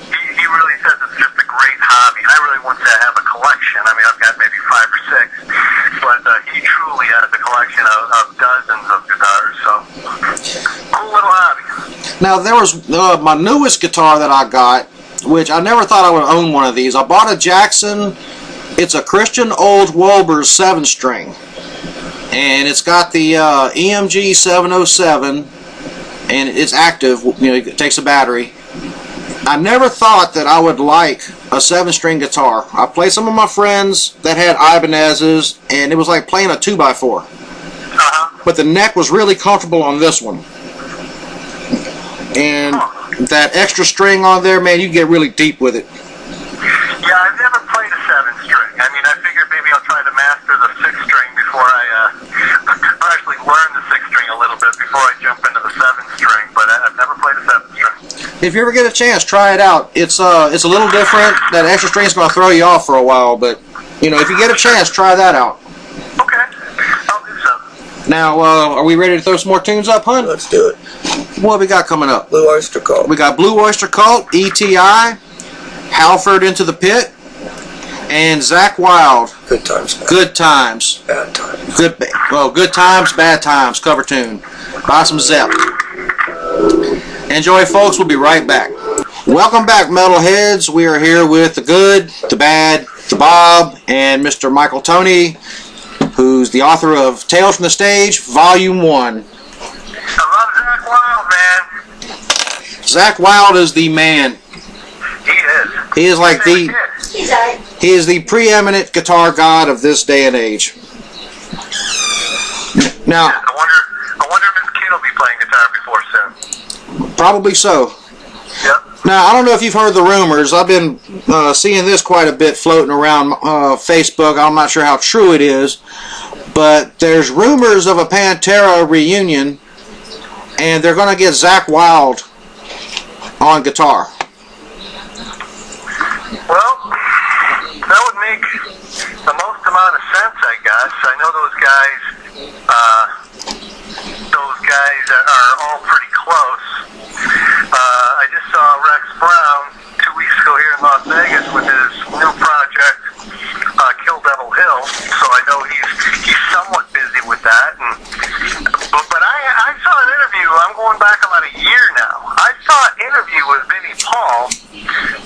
E: he really says it's just a great hobby. I really want to have a collection. I mean, I've got maybe 5 or 6, but he truly has a collection of dozens of guitars. So cool little hobby.
D: Now, there was my newest guitar that I got, which I never thought I would own one of these. I bought a Jackson. It's a Christian Old Wolbers 7-string. And it's got the EMG 707, and it's active. You know, it takes a battery. I never thought that I would like a 7-string guitar. I played some of my friends that had Ibanez's, and it was like playing a 2x4. But the neck was really comfortable on this one. And that extra string on there, man, you get really deep with it.
E: Yeah, I've never played a 7-string. I mean, I figured maybe I'll try to master the 6-string before or actually learn the 6-string a little bit before I jump into the 7-string. But I've never played a 7-string.
D: If you ever get a chance, try it out. It's a little different. That extra string is going to throw you off for a while, but you know, if you get a chance, try that out.
E: Okay, I'll do so.
D: Now, are we ready to throw some more tunes up, hun?
C: Let's do it.
D: What we got coming up?
C: Blue Oyster Cult.
D: We got Blue Oyster Cult, ETI, Halford Into the Pit, and Zakk Wylde.
C: Good times.
D: Good Times.
C: Bad times.
D: Good Times, Bad Times, cover tune by some Zepp. Enjoy, folks. We'll be right back. Welcome back, metalheads. We are here with the good, the bad, the Bob, and Mr. Michael Toney, who's the author of Tales from the Stage, Volume 1.
E: I love Zakk Wylde, man.
D: Zakk Wylde is the man.
E: He is.
D: He is like he is the preeminent guitar god of this day and age. Now,
E: I wonder if his kid will be playing guitar before soon.
D: probably so.
E: Yep.
D: Now, I don't know if you've heard the rumors. I've been seeing this quite a bit floating around Facebook. I'm not sure how true it is, but there's rumors of a Pantera reunion, and they're going to get Zakk Wylde on guitar.
E: Well, that would make the most amount of sense, I guess. I know those guys are all pretty close. I just saw Rex Brown 2 weeks ago here in Las Vegas with his new project, Kill Devil Hill. So I know he's somewhat busy with that. But I saw an interview. I'm going back about a year now. I saw an interview with Vinnie Paul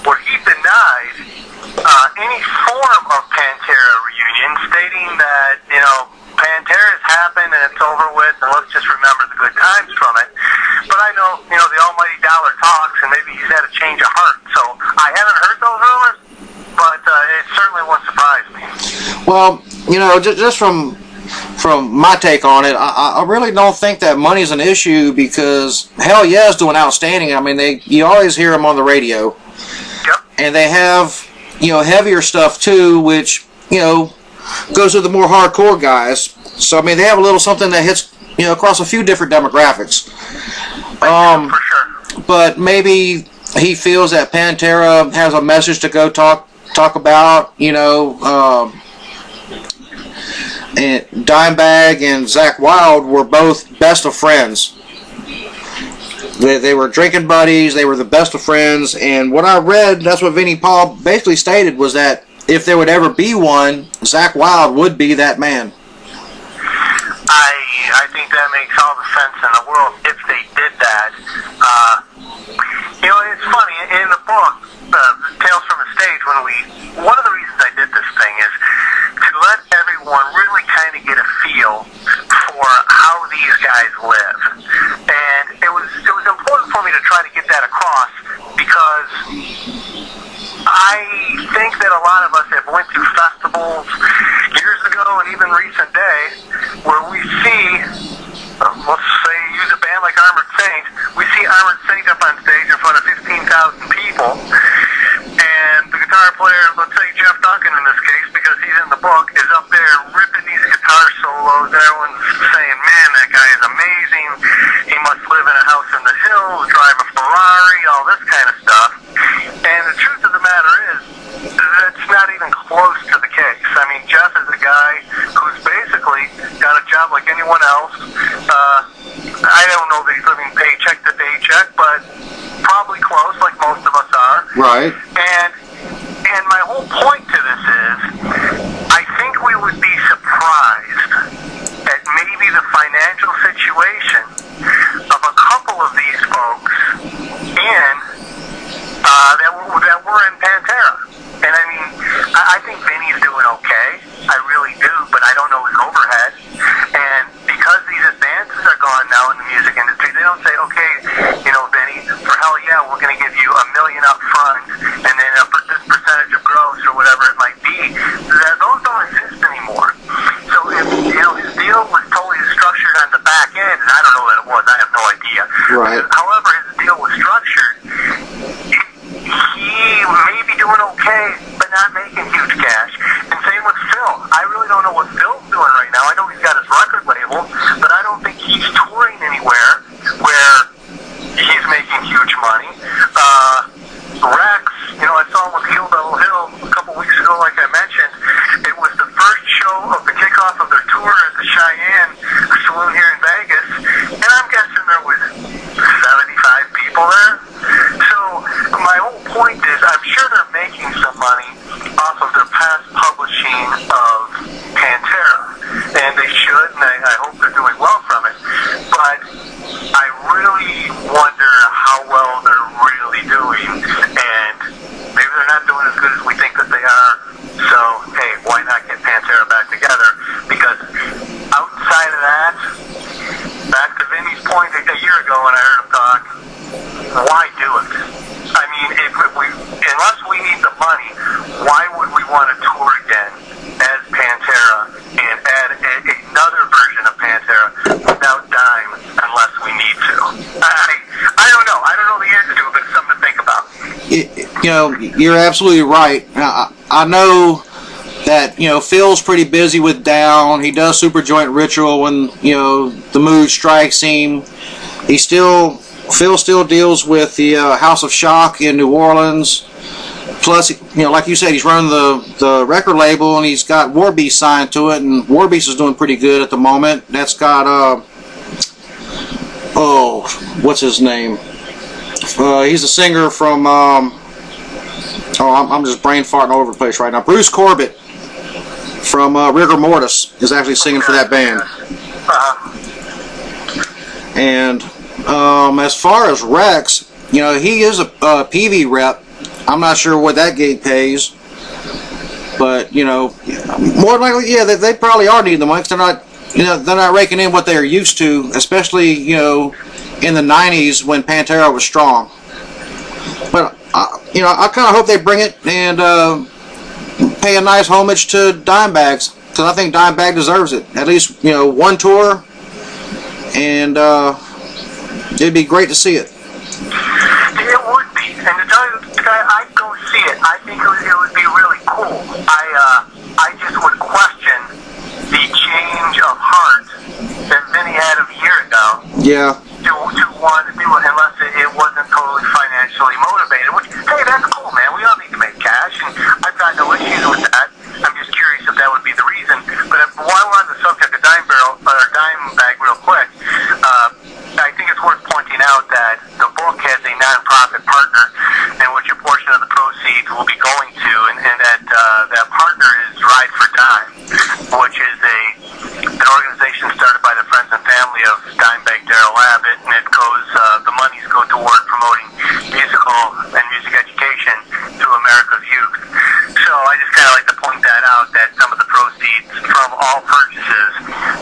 E: where he denied any form of Pantera reunion, stating that, you know, Pantera's happened and it's over with, and let's just remember the good times from it. But I know, you know, the almighty dollar talks, and maybe he's had a change of heart. So I haven't heard those rumors, but it certainly won't surprise me.
D: Well, you know, just from my take on it, I really don't think that money's an issue, because Hell Yeah's doing outstanding. I mean, you always hear them on the radio.
E: Yep.
D: And they have, you know, heavier stuff too, which, you know, goes to the more hardcore guys. So I mean, they have a little something that hits, you know, across a few different demographics.
E: For sure.
D: But maybe he feels that Pantera has a message to go talk about, you know. And Dimebag and Zakk Wylde were both best of friends. They were drinking buddies. They were the best of friends. And what I read, that's what Vinnie Paul basically stated, was that if there would ever be one, Zakk Wylde would be that man.
E: I think that makes all the sense in the world if they did that. You know, it's funny, in the book, Tales from the Stage, one of the reasons I did this thing is to let everyone really kind of get a feel for how these guys live. And it was important for me to try to get that across, because I think that a lot of us have went to festivals years ago and even recent days where we see, let's say, use a band like Armored Saint. We see Armored Saint up on stage in front of 15,000 people, and the guitar player, let's say Jeff Duncan in this case, because he's in the book, is up there ripping these guitar solos, and everyone's saying, man, that guy is amazing. He must live in a house in the hills, drive a Ferrari, all this kind of stuff. And the truth of the matter is, that's not even close to the case. I mean, Jeff is a guy who's basically got a job like anyone else. I don't know that he's living paycheck to paycheck, but probably close, like most of us are.
D: Right.
E: And my whole point to this is, I think we would be surprised at maybe the financial situation of a couple of these folks you.
D: Right.
E: However his deal was structured, he may be doing okay, but not making huge cash. And same with Phil. I really don't know what Phil's doing right now. I know he's got his record label, but I don't think he's touring anywhere where he's making huge money. Rex, I saw him with Heel Devil Hill a couple weeks ago, like I mentioned. It was the first show of the kickoff of their tour at the Cheyenne Saloon here in Vegas, and I'm guessing there was 75 people there. So my whole point is, I'm sure they're making some money off of their past publishing of Pantera, and they should, and I hope they're doing well from it. But I really wonder how well they're really doing, and maybe they're not doing as good as we think that they are. So, hey, why not get Pantera back together? Because outside of that, back to Vinny's point a year ago when I heard him talk, why do it? I mean, unless we need the money, why would we want to tour again as Pantera and add another version of Pantera without Dime unless we need to? I don't know. I don't know the answer to it, but it's something to think about.
D: You're absolutely right. I know that, Phil's pretty busy with Down. He does Superjoint Ritual when, the mood strikes him. Phil still deals with the House of Shock in New Orleans. Plus, like you said, he's running the record label, and he's got Warbeast signed to it, and Warbeast is doing pretty good at the moment. That's got, what's his name? He's the singer from, I'm just brain farting all over the place right now. Bruce Corbett from Rigor Mortis is actually singing for that band. And as far as Rex, he is a PV rep. I'm not sure what that gate pays, but more than likely, yeah, they probably are needing the money. 'Cause they're not raking in what they are used to, especially in the '90s when Pantera was strong. But I kind of hope they bring it and pay a nice homage to Dimebags, because I think Dimebag deserves it. At least one tour, and it'd be great to see it.
E: It would be, and to tell you, I'd go see it. I think it would be really cool. I just would question the change of heart that Vinny had a year ago.
D: Yeah.
E: To want to do it unless it wasn't totally financially motivated. Which, hey, that's cool, man. We all need to make cash, and I've got no issues with that. I'm just curious if that would be the reason. But while we're on the subject of Dimebag real quick, I think it's worth pointing out that the book has a non-profit partner in which a portion of the proceeds will be going to, and that partner is Ride for Dime, which is an organization started by the friends and family of Dimebag Darrell Abbott, and the monies go toward promoting musical and music education to America's youth. So I just kind of like to point that out, that some of the proceeds from all purchases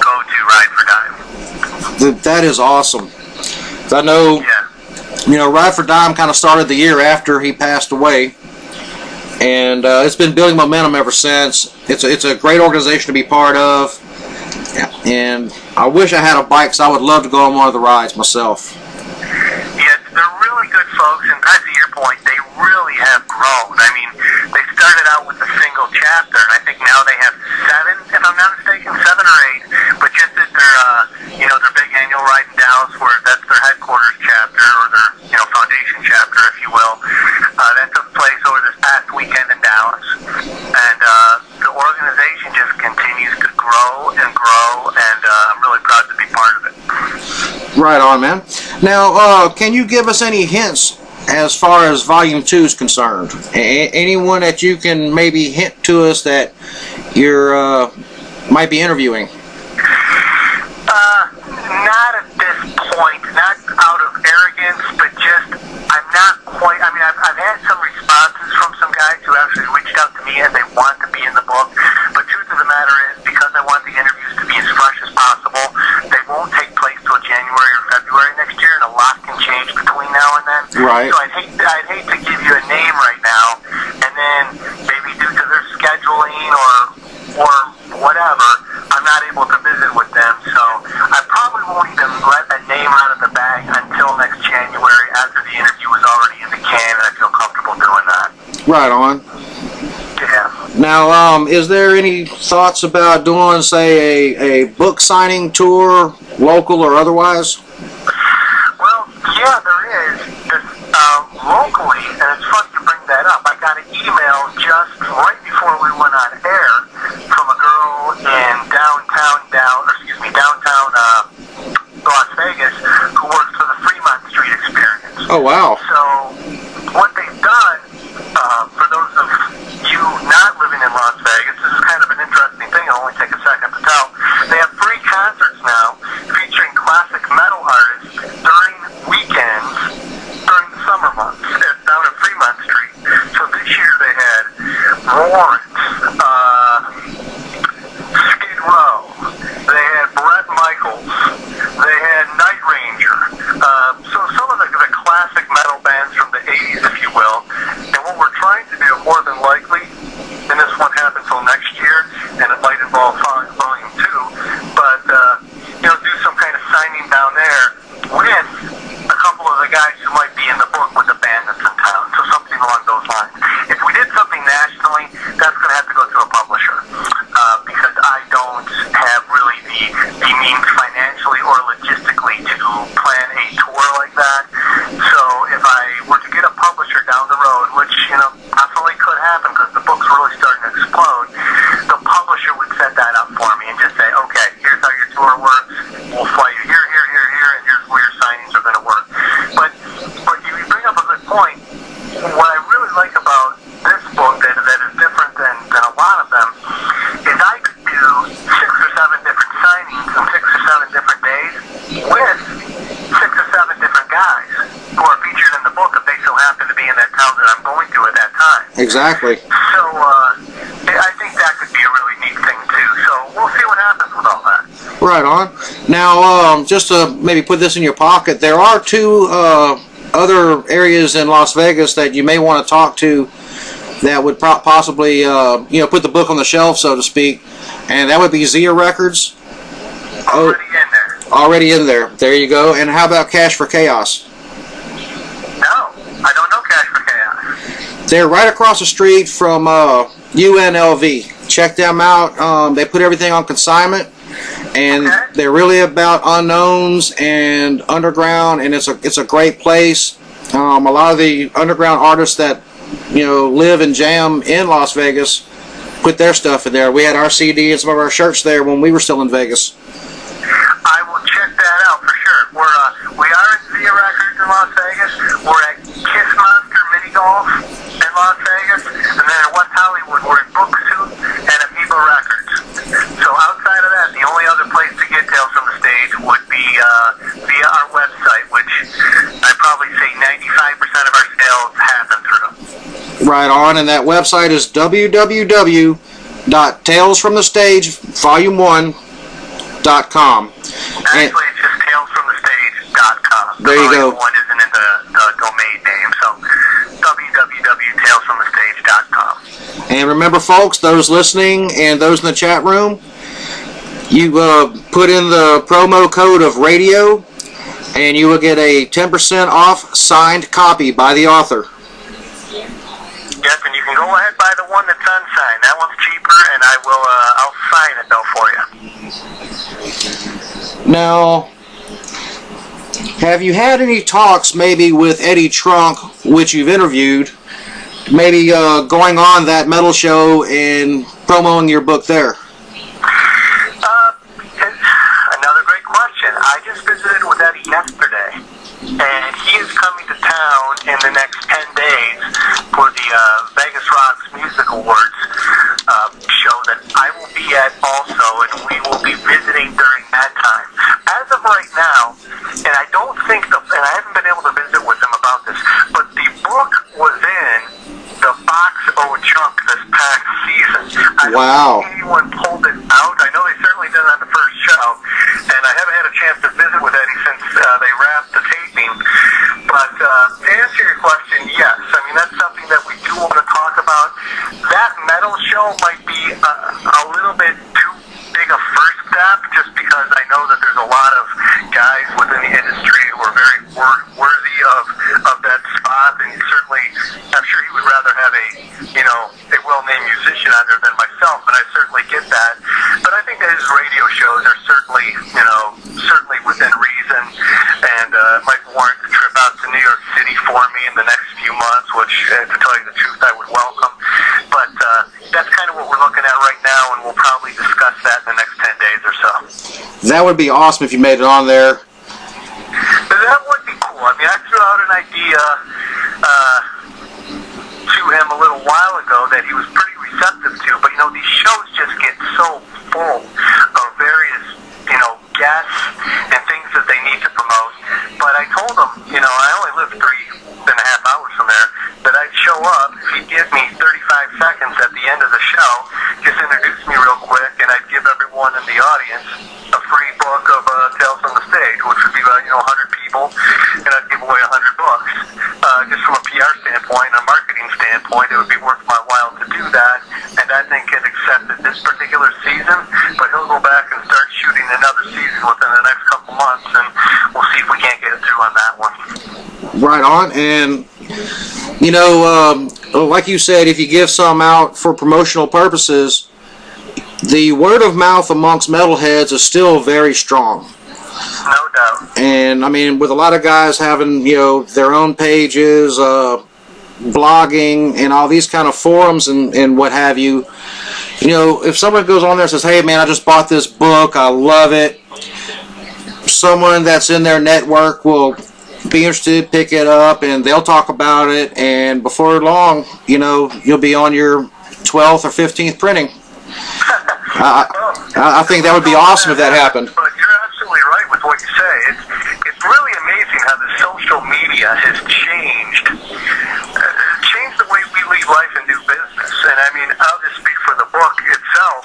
E: go to Ride for Dime.
D: That is awesome. I know, Ride for Dime kind of started the year after he passed away, and it's been building momentum ever since. It's a great organization to be part of, and I wish I had a bike, because I would love to go on one of the rides myself.
E: Yeah, they're really good folks, and back to your point, they really have grown. I mean, they started out with a single chapter, and I think now they have 7, if I'm not mistaken, 7 or 8, but just at their big annual ride in Dallas, where that's their headquarters chapter, or their foundation chapter, if you will, that took place over this past weekend in Dallas, and the organization just continues to grow and grow, and I'm really proud to be part of it.
D: Right on, man. Now, can you give us any hints as far as Volume 2 is concerned? Anyone that you can maybe hint to us that you're might be interviewing?
E: Not at this point, not out of arrogance, but just, I'm not quite, I've had some responses from some guys who actually reached out to me and they want to be in the book, but truth of the matter is, because I want the interviews to be as fresh as possible, they won't take place till January or February next year, and a lot can change between now and then.
D: Right.
E: So I'd hate to give you a name right now, and then maybe due to their scheduling or whatever, I'm not able to visit with them, so I probably won't even let a name out of the bag until until next January after the interview was already in the can, and I feel comfortable doing that.
D: Right on.
E: Yeah.
D: Now, is there any thoughts about doing, say, a book signing tour, local or otherwise?
E: Well, yeah, there is. Locally, and it's funny you bring that up, I got an email just right before we went on air from a girl in downtown Las Vegas who works for the Fremont Street Experience.
D: Oh, wow.
E: So what they've done, for those of you not living in Las Vegas, this is kind of an interesting thing. It'll only take a second to tell. They have free concerts now featuring classic metal artists during weekends during the summer months down at Fremont Street. So this year they had Warrant, Skid Row, they had Bret Michaels, they had Night Ranger. So some of the classic metal bands from the 80s, if you will. And what we're trying to do, more than likely, and this won't happen until next year, and it might involve Volume 2, but, do some kind of signing down there with a couple of the guys who might be in the book with the band that's in town. So something along those lines. If we did something nationally, that's going to have to go through a publisher, because I don't have really the means financially or logistically to plan a tour like that. So if I were to get a publisher down the road, which, possibly could happen because the book's really starting to explode, the publisher would set that up for me and just say, okay, here's how your tour works. We'll fly you here, and here's where your signings are going to work. But you bring up a good point. What I really like about this book that is different than a lot of them is I could do 6 or 7 different signings in 6 or 7 different days with 6 or 7 different guys who are featured in the book if they so happen to be in that town that I'm going to at that time.
D: Exactly.
E: So I think that could be a really neat thing too. So we'll see what happens with all that.
D: Right on. Now, just to maybe put this in your pocket, there are 2 other areas in Las Vegas that you may want to talk to that would possibly, put the book on the shelf, so to speak, and that would be Zia Records.
E: Already in there.
D: Already in there. There you go. And how about Cash for Chaos?
E: No, I don't know Cash for Chaos.
D: They're right across the street from UNLV. Check them out. They put everything on consignment, and they're really about unknowns and underground, and it's a great place. A lot of the underground artists that live and jam in Las Vegas put their stuff in there. We had our CD and some of our shirts there when we were still in Vegas.
E: I will check that out for sure. We are at Zia Records in Las Vegas. We're at Kiss Monster Mini Golf in Las Vegas, and then at West Hollywood we're at Book Suit and Amoeba Records. So outside of that, the only other place to get Tales from the Stage would be via our website, which I'd probably say 95% of our sales happen through.
D: Right on, and that website is www.talesfromthestage.volume1.com.
E: Actually, it's just talesfromthestage.com.
D: There you go.
E: Volume 1 isn't in the domain name, so www.talesfromthestage.com.
D: And remember, folks, those listening and those in the chat room, you put in the promo code of radio, and you will get a 10% off signed copy by the author.
E: Yes, and you can go ahead buy the one that's unsigned. That one's cheaper, and I'll sign it though for you.
D: Now, have you had any talks maybe with Eddie Trunk, which you've interviewed, maybe going on that metal show and promoting your book there?
E: Another great question. I just visited with Eddie yesterday, and he is coming to town in the next 10 days for the Vegas Rocks Music Awards show that I will be at also, and we will be visiting during that time. As of right now, and I don't think and I haven't been able to visit with him about this, but the book was in the Box O Junk this past season. I don't think anyone pulled it out. I know they certainly did on the first show, and I haven't had a chance to visit with Eddie since they wrapped the taping. But to answer your question, yes. I mean, that's something that we do want to talk about. That metal show might be a little bit too big a first step, just because I know that there's a lot of guys within the industry who are very worthy of that spot, and certainly, I'm sure he would rather have a well-named musician on there than myself, and I certainly get that. But I think that his radio shows are certainly within reason, and might warrant the trip out to New York City for me in the next few months, which, to tell you the truth, I would welcome. But that's kind of what we're looking at right now, and we'll probably discuss that in the next 10 days or so.
D: That would be awesome if you made it on there.
E: That would be cool. I mean, I threw out an idea to him a little while ago that he was pretty receptive to, but these shows just get so full of various guests and things that they need to promote. But I told him, I only live 3.5 hours from there, that I'd show up if he'd give me 35 seconds at the end of the show, just introduce me real quick, and I'd give everyone in the audience a free book of Tales from the Stage, which would be about 100 people, and I'd give away 100 books. Just from a PR standpoint and a marketing standpoint, it would be worth my while to do that, and I think it accepted this particular season, but he'll go back and start shooting another season within the next couple months, and we'll see if we can't get it through on that one.
D: Right on, and like you said, if you give some out for promotional purposes, the word of mouth amongst metalheads is still very strong.
E: No doubt.
D: And I mean, with a lot of guys having their own pages, blogging, and all these kind of forums and what have you, if someone goes on there and says, "Hey man, I just bought this book, I love it," someone that's in their network will be interested, pick it up, and they'll talk about it, and before long, you'll be on your 12th or 15th printing. I think that would be awesome if that happened.
E: But you're absolutely right with what you say. It's really amazing how the social media has changed the way we lead life and do business. And I mean, I'll just speak for the book itself.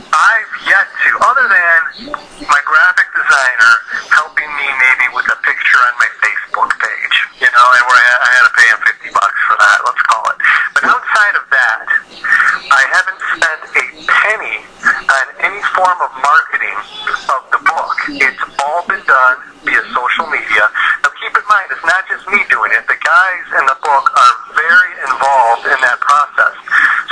E: I've yet to, other than my graphic designer helping me maybe with a picture on my Facebook page, and where I had to pay him $50 for that, let's call it. But outside of that, I haven't spent a penny on any form of marketing of the book. It's all been done via social media. Now keep in mind, it's not just me doing it. The guys in the book are very involved in that process.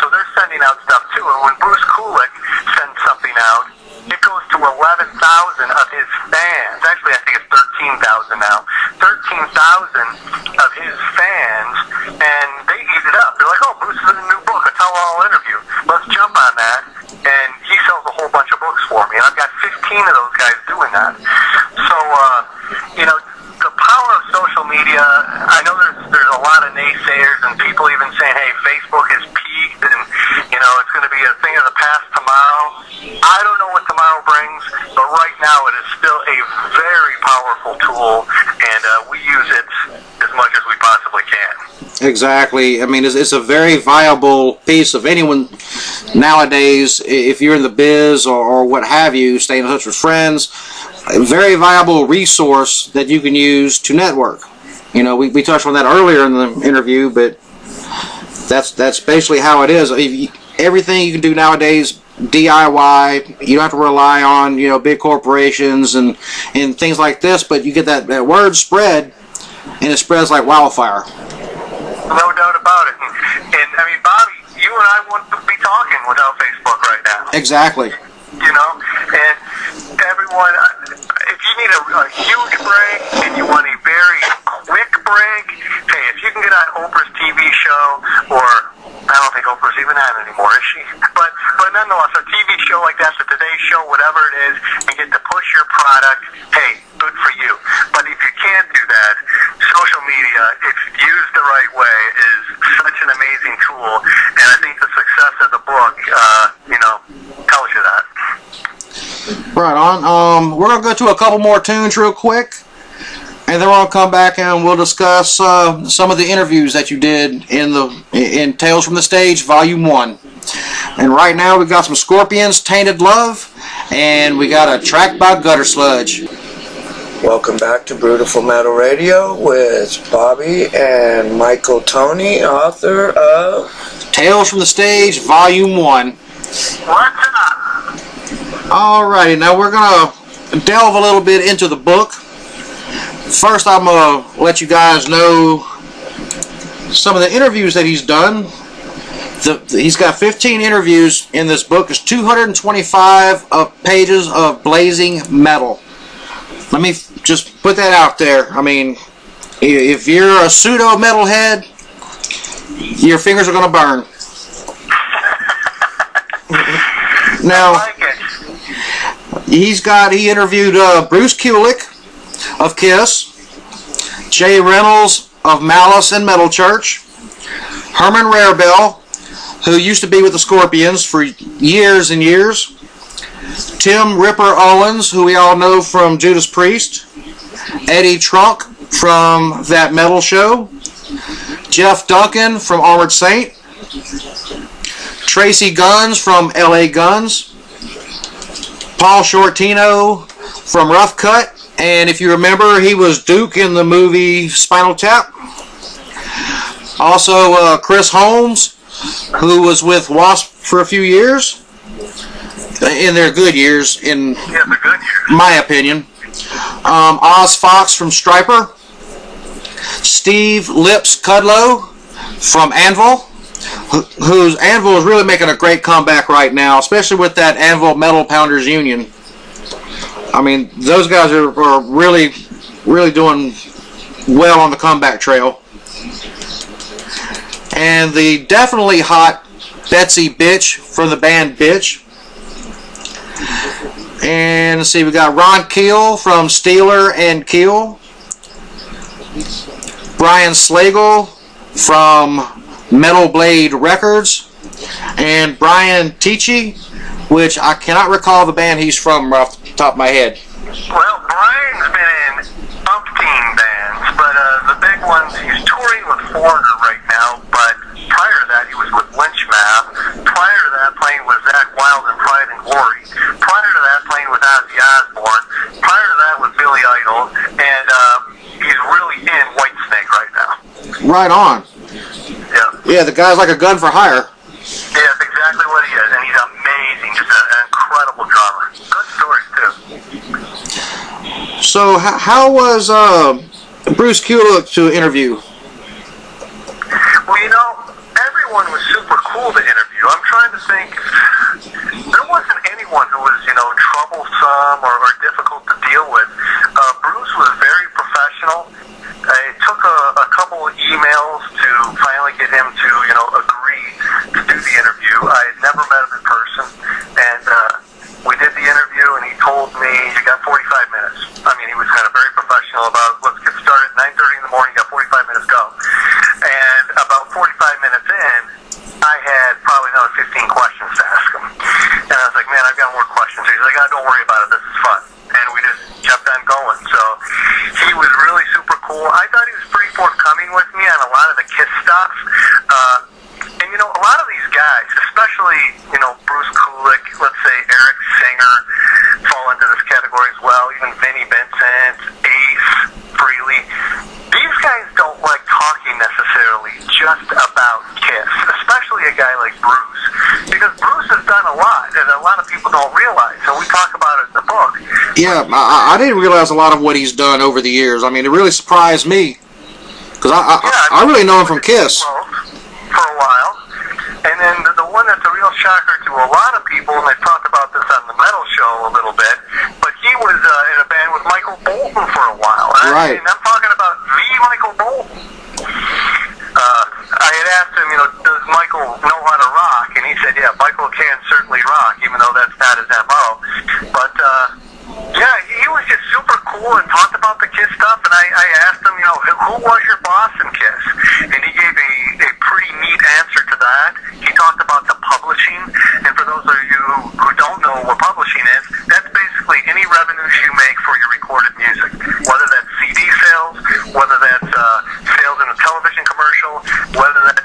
E: So they're sending out stuff too. And when Bruce Kulick sends something out, it goes to 11,000 of his fans. Actually, I think it's 13,000 now. 13,000 of his fans, and they eat it up. They're like, "Oh, Bruce is in a new book, a tell-all interview. Let's jump on that." And he sells a whole bunch of books for me, and I've got 15 of those guys doing that. So, the power of social media, I know there's a lot of naysayers and people even saying, "Hey, Facebook is peaked, and, it's going to be a thing of the past tomorrow." I don't know what tomorrow brings, but right now it is still a very powerful tool, and we use it as much as we possibly can.
D: Exactly. I mean, it's a very viable piece of anyone nowadays, if you're in the biz or what have you, staying in touch with friends, a very viable resource that you can use to network. We touched on that earlier in the interview, but that's basically how it is. Everything you can do nowadays, DIY, you don't have to rely on big corporations and things like this, but you get that word spread, and it spreads like wildfire.
E: No doubt about it. And I mean, Bobby, you and I wouldn't be talking without Facebook right now.
D: Exactly.
E: And everyone, if you need a huge break and you want a very quick break, hey, if you can get on Oprah's TV show, or I don't think Oprah's even on anymore, is she? But nonetheless, a TV show like that, the Today Show, whatever it is, and get to push your product, hey, good for you. But if you can't do that, social media, if used the right way, is such an amazing tool, and I think the success of the book, tells you that.
D: Right on. We're going to go to a couple more tunes real quick, and then we're going to come back and we'll discuss some of the interviews that you did in Tales from the Stage, Volume 1. And right now we got some Scorpions, Tainted Love, and we got a track by Gutter Sludge.
C: Welcome back to Beautiful Metal Radio with Bobby and Michael Toney, author of
D: Tales from the Stage, Volume 1.
E: What's up?
D: Alrighty, now we're going to delve a little bit into the book. First, I'm going to let you guys know some of the interviews that he's done. He's got 15 interviews in this book. It's 225 pages of blazing metal. Let me just put that out there. I mean, if you're a pseudo metalhead, your fingers are going to burn. Now, he interviewed Bruce Kulick of Kiss, Jay Reynolds of Malice and Metal Church, Herman Rarebell, who used to be with the Scorpions for years and years, Tim Ripper Owens, who we all know from Judas Priest, Eddie Trunk from That Metal Show, Jeff Duncan from Armored Saint, Tracy Guns from LA Guns, Paul Shortino from Rough Cut, and if you remember, he was Duke in the movie Spinal Tap. Also, Chris Holmes, who was with Wasp for a few years, in their good years, in my opinion. Oz Fox from Stryper, Steve Lips Kudlow from Anvil, whose Anvil is really making a great comeback right now, especially with that Anvil Metal Pounders Union. I mean, those guys are really, really doing well on the comeback trail. And the definitely hot Betsy Bitch from the band Bitch. And let's see, we got Ron Keel from Steeler and Keel, Brian Slagle from Metal Blade Records, and Brian Tichy, which I cannot recall the band he's from off the top of my head.
E: Well, Brian's been in umpteen bands, but the big ones, he's touring with Foreigner right now, but prior to that he was with Lynch Math. Prior to that playing with Zach Wild and Pride and Glory. Prior to that playing with Ozzy Osbourne. Prior to that with Billy Idol, and he's really in Whitesnake right now.
D: Right on. Yeah, the guy's like a gun for hire.
E: Yeah, that's exactly what he is, and he's amazing, just an incredible drummer. Good stories, too.
D: So, how was Bruce Kulick to interview?
E: Well, you know, everyone was super cool to interview. I'm trying to think, there wasn't anyone who was, troublesome or difficult to deal with. Bruce was very professional. It took a couple of emails to finally get him to, agree to do the interview. I had never met him in person, and we did the interview, and he told me, you got 45 minutes. I mean, he was kind of very professional about, let's get started at 9:30 in the morning, you got 45 minutes, go. And about 45 minutes in, I had probably another 15 questions to ask him. And I was like, man, I've got more questions. He's like, don't worry about it, this is fun. And we just kept on going. So he was really super cool. I thought he was pretty forthcoming with me on a lot of the Kiss stuff. And, a lot of these guys, especially, Bruce Kulick, let's say Eric Singer, fall into this category as well, even Vinnie Vincent, Ace Frehley. These guys don't like talking necessarily just about Kiss, especially a guy like Bruce, because Bruce has done a lot, and a lot of people don't realize, and we talk about it in the book.
D: Yeah, I didn't realize a lot of what he's done over the years. I mean, it really surprised me, because I really know him from Kiss.
E: For a while, and then the one that's a real shocker to a lot of people, and they've talked about this on the Metal Show a little bit, but he was in a band with Michael Bolton for a while.
D: Right.
E: And I'm talking about the Michael Bolton. I had asked him, does Michael know how to rock? And he said, yeah, Michael can certainly rock, even though that's not his MO. But, yeah, he was just super cool and talked about the Kiss stuff, and I asked him, who was your boss in Kiss? And he gave a pretty neat answer to that. He talked about the publishing, and for those of you who don't know what publishing is, that's basically any revenues you make for your recorded music, whether that's CD sales, whether that's sales in a television commercial, whether that's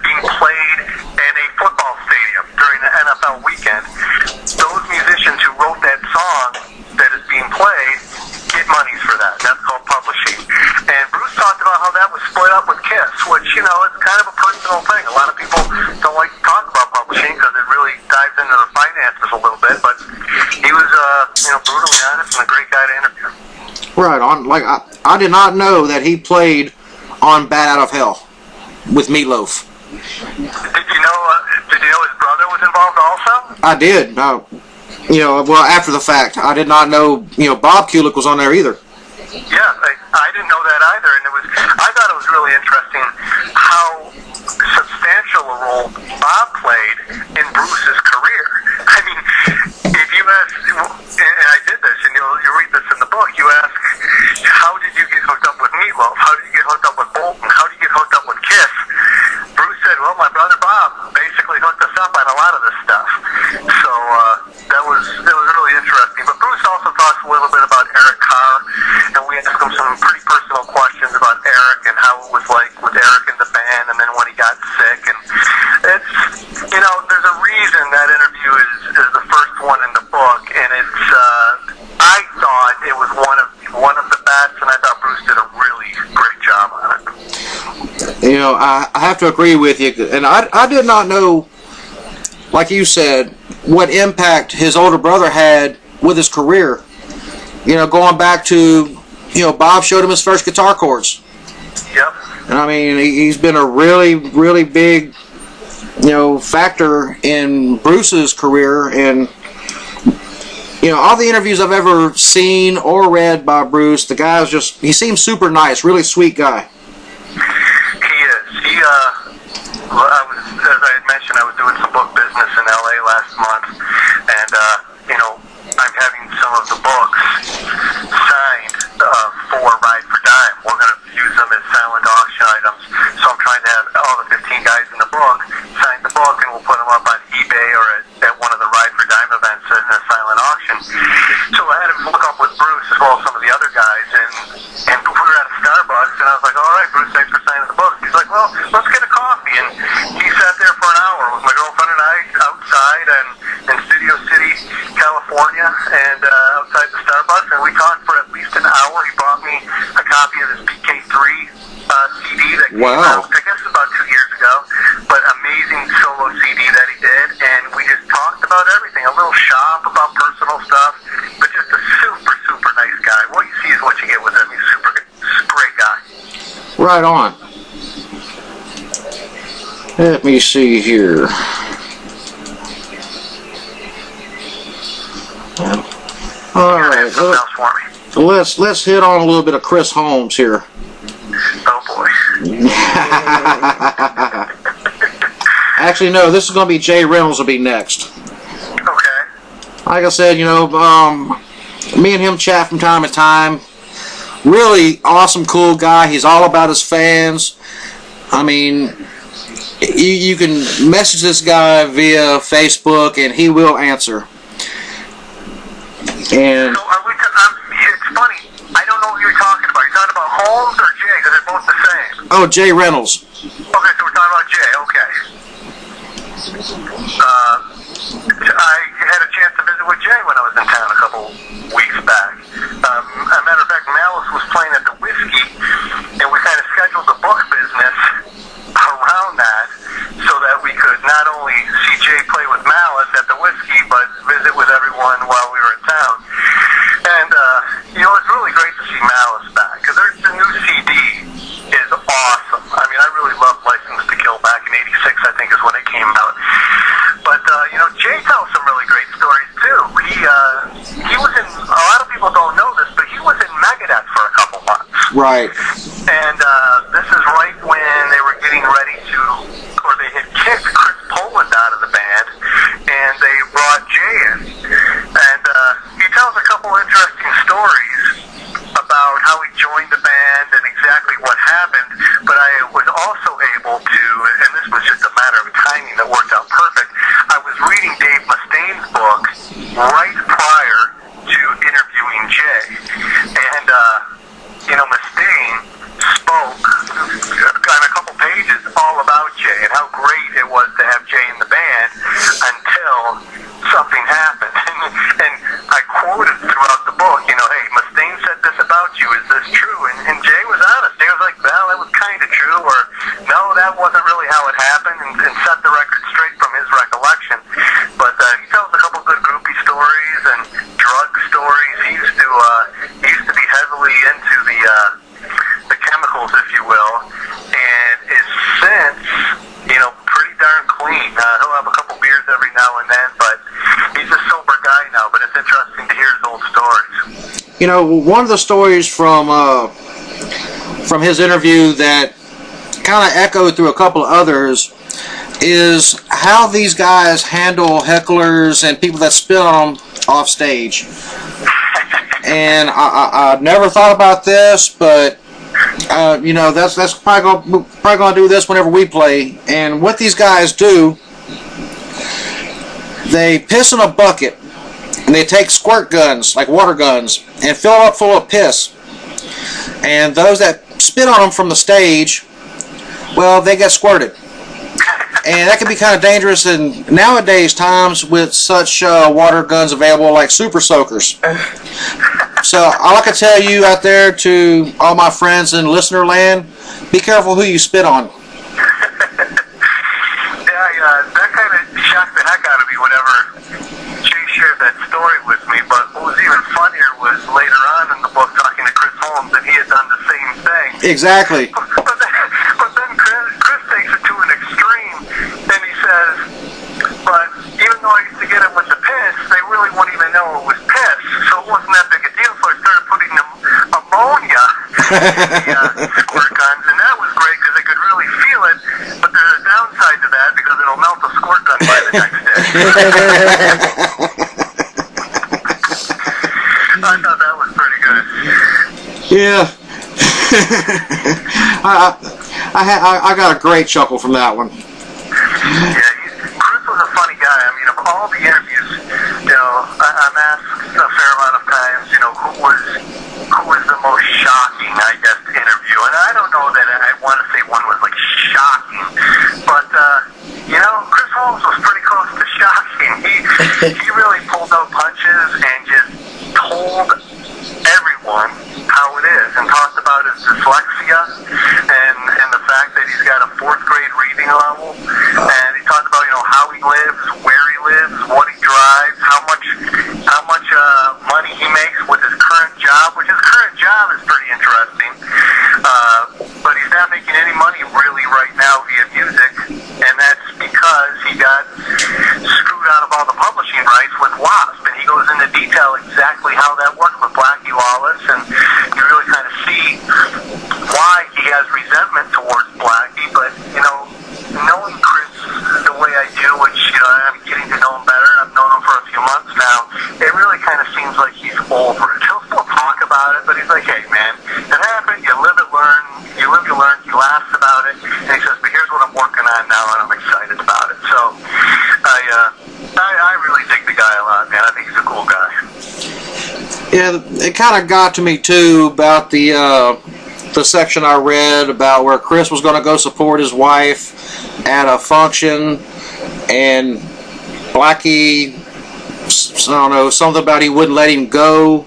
E: being played in a football stadium during the NFL weekend. Those musicians who wrote that song that is being played get monies for that. That's called publishing.
D: Right on. Like I did not know that he played on Bat Out of Hell with Meatloaf.
E: Did you know? Did you know his brother was involved also?
D: I did. Well, after the fact, I did not know. Bob Kulick was on there either.
E: Yeah, I didn't know that either, and I thought it was really interesting how substantial a role Bob played in Bruce's career. I mean, if you ask, and I did this, and you read this in the book, you ask, how did you get hooked up with Meatloaf? How did you get hooked up with Bolton? How did you get hooked up with Kiss? Bruce said, well, my brother Bob basically hooked us up on a lot of this stuff. So that was really interesting. But Bruce also talks a little bit about Eric Carr, and we asked him some pretty personal questions about Eric and how it was like with Eric in the band, and then when he got sick. And it's, there's a reason that interview is the first one in the book, and it's I thought it was one of the best, and I thought Bruce did a really great job on it.
D: I have to agree with you, and I did not know, like you said, what impact his older brother had with his career. Going back to, Bob showed him his first guitar chords.
E: Yep.
D: And I mean, he's been a really, really big, factor in Bruce's career. And, all the interviews I've ever seen or read by Bruce, the guy's he seems super nice, really sweet guy.
E: He is. As I had mentioned, I was doing some book business in LA last month, and, I'm having some of the books signed for Ride for Dime. We're going to use them as silent auction items, so I'm trying to have all the 15 guys in the book sign the book, and we'll put them up on eBay or at one of the Ride for Dime events in a silent auction. So I had him look up with Bruce as well as some of the other guys, and we were at a Starbucks, and I was like, all right, Bruce, thanks for signing the book. He's like, well, let's get a coffee, and he sat there for an hour with my girlfriend and I outside in Studio City, California, and outside the Starbucks, and we talked for at least an hour. He brought me a copy of his BK3 CD that came out, I guess about 2 years ago, but amazing solo CD that he did, and we just talked about everything, a little shop about personal stuff, but just a super, super nice guy. What you see is what you get with him. He's super great guy.
D: Right on. Let me see here. All right. Let's hit on a little bit of Chris Holmes here.
E: Oh boy.
D: Actually, no. This is going to be Jay Reynolds will be next.
E: Okay.
D: Like I said, me and him chat from time to time. Really awesome, cool guy. He's all about his fans. I mean, you can message this guy via Facebook, and he will answer. And
E: so it's funny. I don't know who you're talking about. You're talking about Holmes or Jay, because they're both the same.
D: Oh, Jay Reynolds.
E: Okay, so we're talking about Jay. Okay. I had a chance to visit with Jay when I was in town a couple weeks back. As a matter of fact, Malice was playing at the Whiskey, and we kind of scheduled the book business around that so that we could not only see Jay play with Malice at the Whiskey, but visit with everyone while we were in town. And, it's really great to see Malice back, because the new CD is awesome. I mean, I really loved License to Kill back in '86, I think is when it came out. But, Jay tells some really great stories, too. He was in, a lot of people don't know this, but he was in Megadeth for a couple months.
D: Right.
E: And this is right when they were getting ready to, or they had kicked Chris Poland out of the band, and they brought Jay in. And he tells a couple interesting stories about how he joined the band and exactly what happened, but I was also able to, and this was just a matter of timing that worked out perfect, I was reading Dave Mustaine's book right prior to interviewing Jay. And, Mustaine spoke on a couple pages all about Jay and how great it was to have Jay in the band until something happened. And I quoted throughout the book, hey, Mustaine said this about you. Is this true? And Jay was honest. Jay was like, well, that was kind of true, or no, that wasn't really how it happened, and set the record straight from his recollection. But he tells a couple good groupie stories and drug stories. He used to be heavily
D: You know, one of the stories from his interview that kind of echoed through a couple of others is how these guys handle hecklers and people that spit on them off stage. And I never thought about this, but you know, that's probably gonna do this whenever we play. And what these guys do, they piss in a bucket and they take squirt guns, like water guns, and fill it up full of piss. And those that spit on them from the stage, well, they get squirted. And that can be kind of dangerous in nowadays times with such water guns available like super soakers. So all I can tell you out there to all my friends in listener land, be careful who you spit on.
E: That kind of shocked the heck out of me whenever Jay shared that story with me. But what was even funnier was later on in the book talking to Chris Holmes that he had done the same thing.
D: Exactly.
E: But then Chris takes it to an extreme, and he says, but even though I used to get him with the piss, they really wouldn't even know it was piss, so it wasn't that big a deal, so I started putting ammonia in the squirt guns, and that was great because they could really feel it, but there's a downside to that because it'll melt the squirt gun by the next day. I thought that was pretty good.
D: Yeah. I got a great chuckle from that one.
E: Yeah, Chris was a funny guy. I mean, of all the interviews, you know, I'm asked a fair amount of times, you know, who was the most shocking, I guess, interview. And I don't know that I want to say one was like shocking, but you know, Chris Holmes was pretty close to shocking. He really pulled no punches and just told everyone how it is and talked about his dyslexia and the fact that he's got a 4th grade reading level, and he talked about, you know, how he lives, where he lives, what he drives, how much money he makes with his current job, which his current job is pretty interesting, but he's not making any money really right now via music, and that's because he got screwed out of all the publishing rights with Wasp, and he goes into detail exactly how that worked with Blackie Lawless, and you really kind of see why he has resentment towards Blackie. But, you know, knowing Chris the way I do, which, you know, I'm getting to know him better, and I've known him for a few months now, it really kind of seems like he's over it. He'll still talk about it, but he's like, hey, man, it happened, you live, you learn, he laughs about it, and he says, but here's what I'm working on now, and I'm excited about it. So, I really dig the guy a lot, man. I think he's a cool guy.
D: Yeah, it kind of got to me too about the section I read about where Chris was going to go support his wife at a function, and Blackie, I don't know, something about he wouldn't let him go,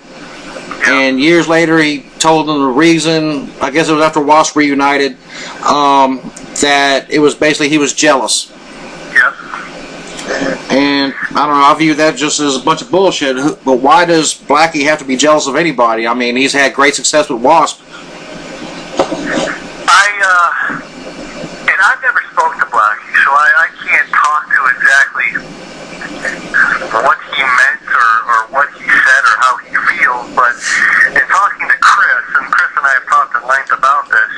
D: and years later he told him the reason, I guess it was after Wasp reunited, that it was basically he was jealous.
E: Yep.
D: And I don't know, I view that just as a bunch of bullshit. But why does Blackie have to be jealous of anybody? I mean, he's had great success with Wasp.
E: And I've never spoke to Blackie, so I can't talk to exactly what he meant or what he said or how he feels, but in talking to Chris, and Chris and I have talked at length about this,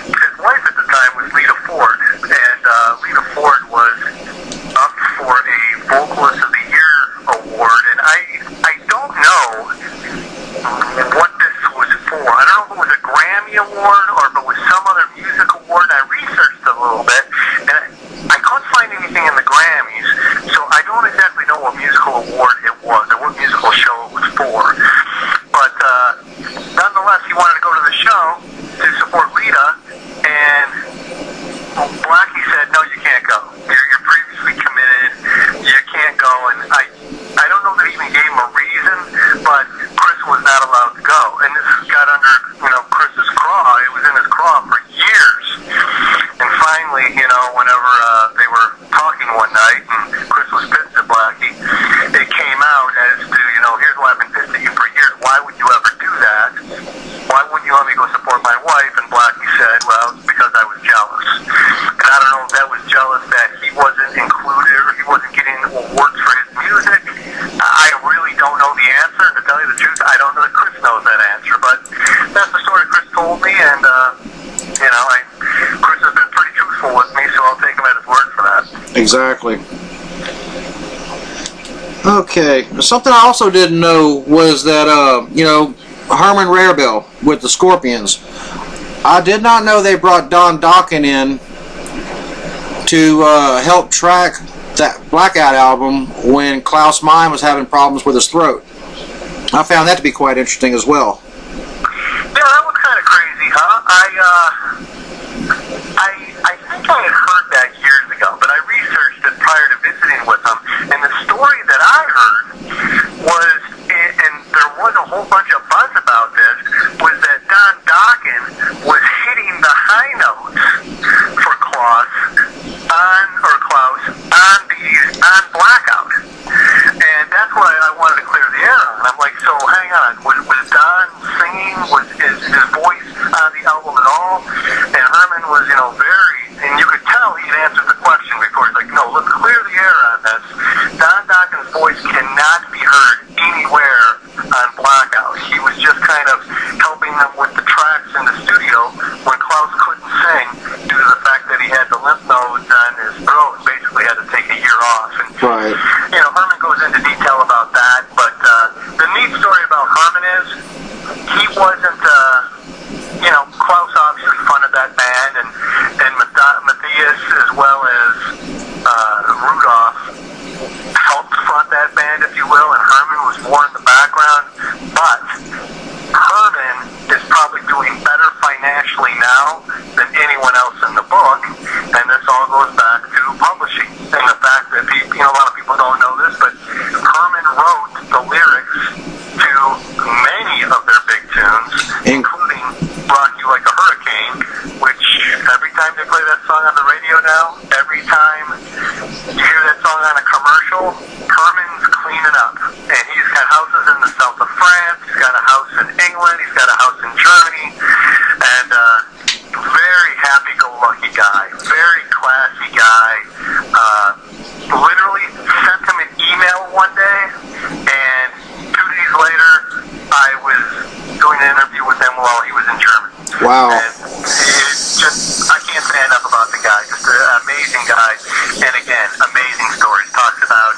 E: his wife at the time was Lita Ford, and Lita Ford was up for a Vocalist of the Year award, and I don't know what this was for. I don't know if it was a Grammy award or if it was some other music award. I researched a little bit, and I couldn't find anything in the Grammys, so I don't exactly know what musical award it was or what musical show it was for. But nonetheless, he wanted to go to the show to support Lita, and Blackie said, no, you can't go. You're previously committed. You can't go. And I don't know that he even gave him a reason, but Chris was not allowed to go. And this got under, you know, Chris's craw. It was in his craw for years. And finally, you know, whenever they were talking one night and Chris was pissed at Blackie, it came out as to, you know, here's why I've been pissed at you for years. Why would you ever do that? Why wouldn't you let me go support my wife? And Blackie said, well, it's because I was jealous. And I don't know if that was jealous that he wasn't included or he wasn't getting awards for his music. I really don't know the answer. And to tell you the truth, I don't know that Chris knows that
D: Exactly. Okay. Something I also didn't know was that, Herman Rarebell with the Scorpions. I did not know they brought Don Dokken in to help track that Blackout album when Klaus Meine was having problems with his throat. I found that to be quite interesting as well.
E: Yeah, that was kind of crazy, huh? I think I had heard that years ago, but I researched it prior to visiting with him, and the story that I heard was, and there was a whole bunch of buzz about this, was that Don Dokken was hitting the high notes for Klaus on Blackout. And that's why I wanted to clear the air on. I'm like, so hang on, was Don singing? Was his voice on the album at all? And Herman was, very, and you could tell he'd answered the question before. He's like, no, let's clear the air on this. Don Dokken's voice cannot be heard anywhere on Blackout. He was just kind of helping them with the tracks in the studio when Klaus couldn't sing due to the fact that he had the lymph nodes on his throat and basically had to take a year off. And,
D: Right.
E: Herman goes into detail about that, but the neat story about Herman is he wasn't, Klaus obviously funded that band, and Matthias as well as Rudolph helped fund that band, if you will, and Herman was more in the background, but Herman is probably doing better financially now than anyone else in the book, and this all goes back to publishing, and the fact that a lot of people don't know this, but Herman wrote the lyrics to many of their big tunes, including Rock You Like a Hurricane, which every time they play that song on the radio now, every time you hear that song on a commercial, Herman's cleaning up. And he's got houses in the south of France, he's got a house in England, he's got a house in Germany, and very happy-go-lucky guy, very classy guy. Literally sent him an email one day, and 2 days later, I was doing an interview with him while he was in Germany.
D: Wow.
E: And I can't say enough about the guy. Just an amazing guy, and again, amazing stories. Talks about,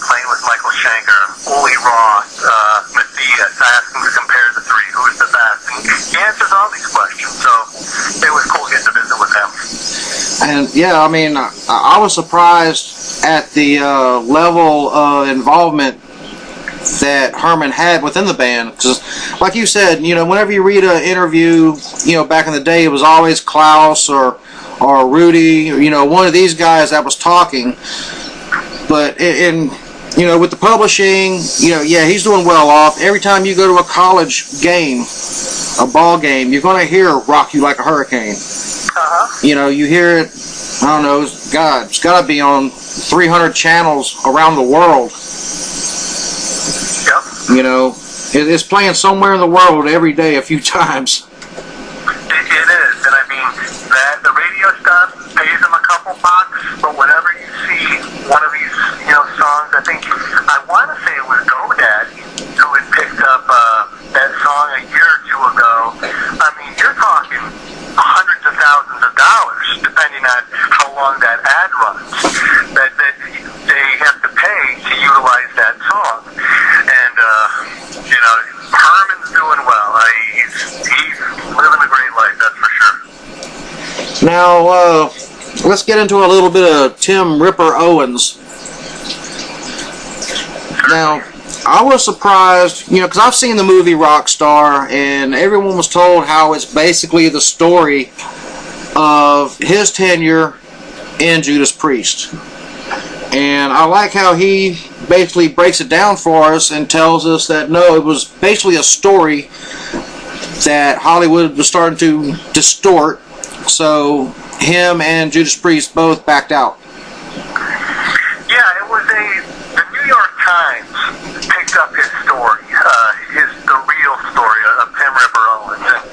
E: playing with Michael Schenker, Uli Roth, Matthias, asking to compare the three, who's the best, and he answers all these questions, so it was cool getting to visit with him.
D: And yeah, I was surprised at the level of involvement that Herman had within the band, because like you said, whenever you read an interview, back in the day, it was always Klaus or Rudy, one of these guys that was talking. But with the publishing, he's doing well off. Every time you go to a college game, a ball game, you're going to hear Rock You Like a Hurricane. You hear it, I don't know, God, it's got to be on 300 channels around the world.
E: Yep.
D: It's playing somewhere in the world every day a few times.
E: It is, and the radio stuff pays them a couple bucks, but whenever you see one of these, songs, I want to say it was GoDaddy who had picked up that song a year or two ago. You're talking hundreds of thousands of dollars, depending on how long that ad runs, that they have to pay to utilize that song. And, Herman's doing well. He's living a great life, that's for sure.
D: Now, let's get into a little bit of Tim Ripper Owens. Now, I was surprised, because I've seen the movie Rockstar, and everyone was told how it's basically the story of his tenure in Judas Priest. And I like how he basically breaks it down for us and tells us that, no, it was basically a story that Hollywood was starting to distort, so him and Judas Priest both backed out.
E: Yeah, it was the New York Times picked up his story, the real story of Tim Ripper Owens. And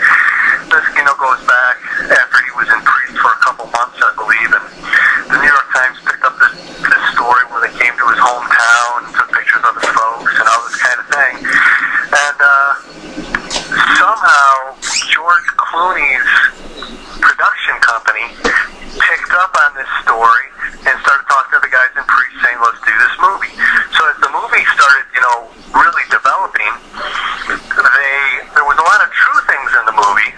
E: this, goes back after he was in Priest for a couple months, I believe, and the New York Times picked up this story where they came to his hometown and took pictures of his folks and all this kind of thing. And somehow George Clooney's production company picked up on this story and started talking to the guys in Priest saying, let's do this movie. So as the movie started, really developing, there was a lot of true things in the movie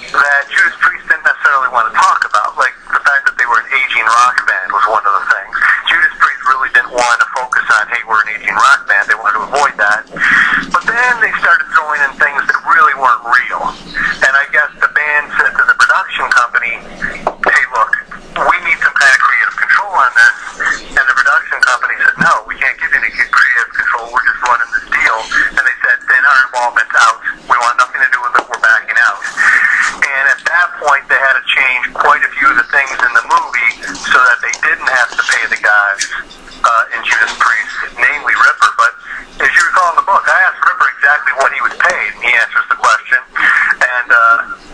E: that Judas Priest didn't necessarily want to talk about, like the fact that they were an aging rock band was one of the things. Judas Priest really didn't want to focus on, hey, we're an aging rock band. They wanted to avoid that. But then they started throwing in things that really weren't real. And I guess the band said to the production company, hey, look, we need some kind of creative control on this. And the production company said, no, we can't give you any creative control. We're just running this deal. And they said, then our involvement's out. We want nothing to do with it. We're backing out. And at that point, they had to change quite a few of the things in the movie so that they didn't have to pay the guys in Judas Priest, namely Ripper. But as you recall in the book, I asked Ripper exactly what he was paid, and he answers the question. And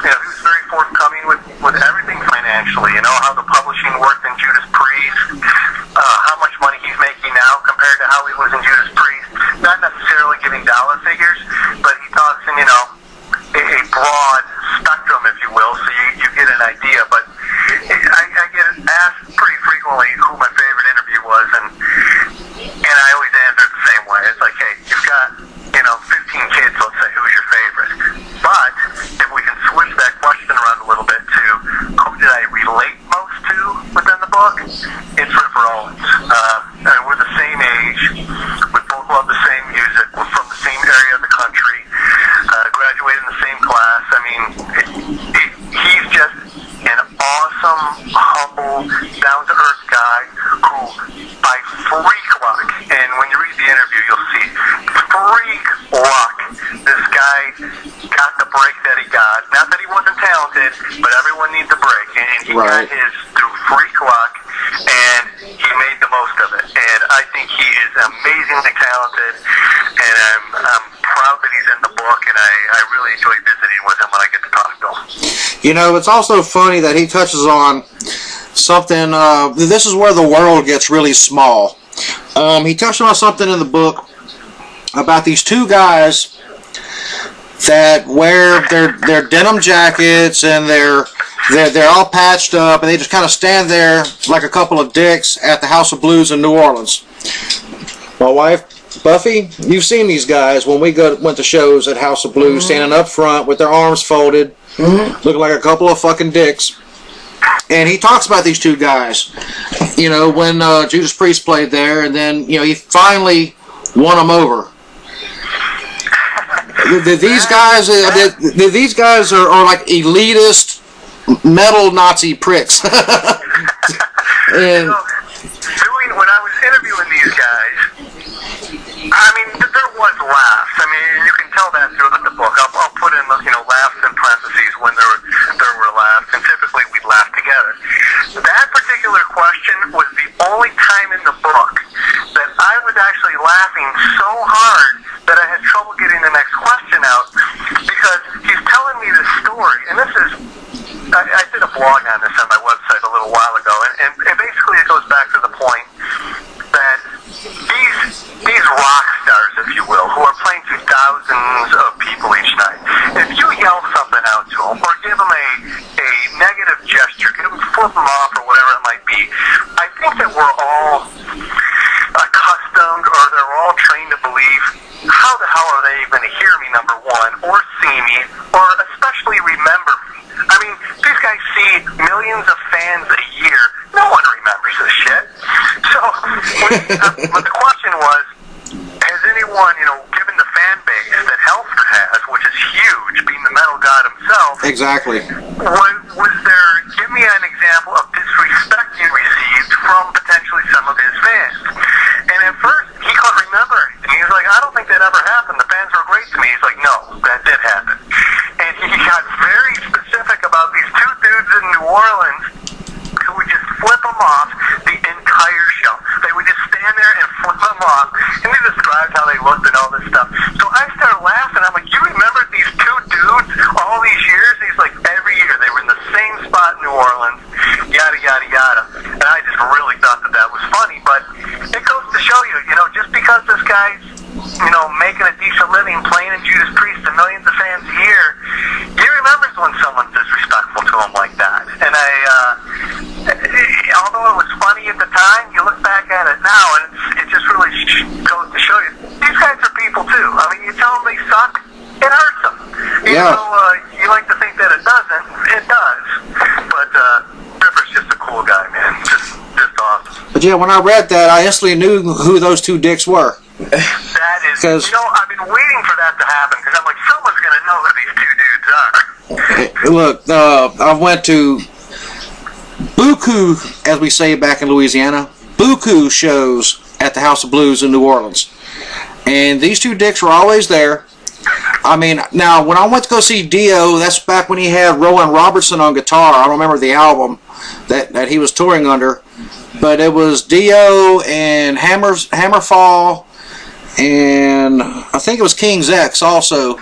E: he was very forthcoming with everything financially. How the publishing worked in Judas Priest, how much money he's making now compared to how he was in Judas Priest. Not necessarily giving dollar figures, but he talks in a broad spectrum, if you will, so you get an idea. But I get asked pretty frequently who my favorite interview was, and I always answer it the same way. It's like, hey, you've got 15 kids, let's say, who's your favorite? But if we can switch that question around a little bit to who did I relate most to within the book, it's Ripper Owens. We're the same age, we both love the same music, we're from the same area of the country, graduated in the same class. I mean, he's just an awesome, humble, down-to-earth guy who, by freak luck, and when you read the interview, you'll see, freak luck, this guy got the break that he got. Not that he wasn't talented, but everyone needs a break, and he got his through freak luck, and he made the most of it. And I think he is amazingly talented, and I'm proud that he's in the book, and I really enjoy visiting with him when I get to talk to him.
D: It's also funny that he touches on something, this is where the world gets really small. He touched on something in the book about these two guys that wear their denim jackets and they're all patched up, and they just kind of stand there like a couple of dicks at the House of Blues in New Orleans. My wife, Buffy, you've seen these guys when we went to shows at House of Blues, standing up front with their arms folded, looking like a couple of fucking dicks. And he talks about these two guys, when Judas Priest played there, and then, he finally won them over. These guys are like elitist metal Nazi pricks. And
E: when I was interviewing these guys, I mean, there was laughs. I mean, you can tell that throughout the book. I'll put in laughs in parentheses when there were laughs, and typically we'd laugh together. That particular question was the only time in the book that I was actually laughing so hard that I had trouble getting the next question out, because he's telling me this story, and this is, I did a blog on this on my website a little while ago, and basically it goes back to the point that these rock stars, if you will, who are playing to thousands of people each night, if you yell something out to them, or give them a negative gesture, flip them off, or whatever it might be, I think that we're all accustomed, or they're all trained to believe, how the hell are they going to hear me, number one, or see me, or especially remember me? I mean, these guys see millions of fans a year. No one remembers this shit. So, but the question was, has anyone, given the fan base that Halford has, which is huge, being the metal god himself,
D: exactly,
E: was there, give me an example of disrespect you received from potentially some of his fans? And at first, he couldn't remember anything. He was like, I don't think that ever happened. The fans were great to me. He's like, no, that did happen. And he got very specific about these two dudes in New Orleans who would just flip them off the entire show. They would just stand there and flip them off. And he described how they looked and all this stuff. So I started laughing. I'm like, you remember these two dudes all these years? He's like, every year they were in the same spot in New Orleans, yada, yada, yada. And I just really thought that was funny. But it goes to show you, just because this guy's, making a decent living playing in Judas Priest to millions of fans a year, he remembers when someone's disrespectful to him like that. And I doesn't, it does. But Ripper's just a cool guy, man. Just awesome.
D: But yeah, when I read that, I instantly knew who those two dicks were.
E: That is, I've been waiting for that to happen because I'm like, someone's going to know who these two dudes are.
D: Look, I went to buku, as we say back in Louisiana, buku shows at the House of Blues in New Orleans. And these two dicks were always there. I mean, now, when I went to go see Dio, that's back when he had Rowan Robertson on guitar. I don't remember the album that he was touring under. But it was Dio and Hammerfall, and I think it was King's X also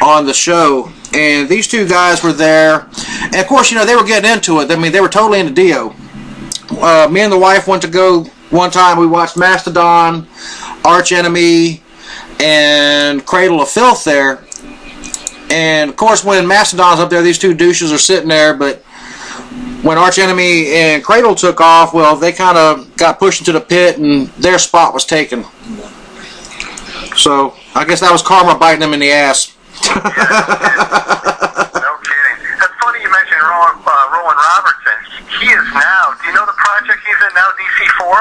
D: on the show. And these two guys were there. And, of course, they were getting into it. I mean, they were totally into Dio. Me and the wife went to go one time. We watched Mastodon, Arch Enemy, and Cradle of Filth there. And, of course, when Mastodon's up there, these two douches are sitting there. But when Arch Enemy and Cradle took off, well, they kind of got pushed into the pit, and their spot was taken. So, I guess that was karma biting them in the ass.
E: No kidding. That's funny you mentioned Rowan Robertson. He is now, do you know the project he's in now, DC4?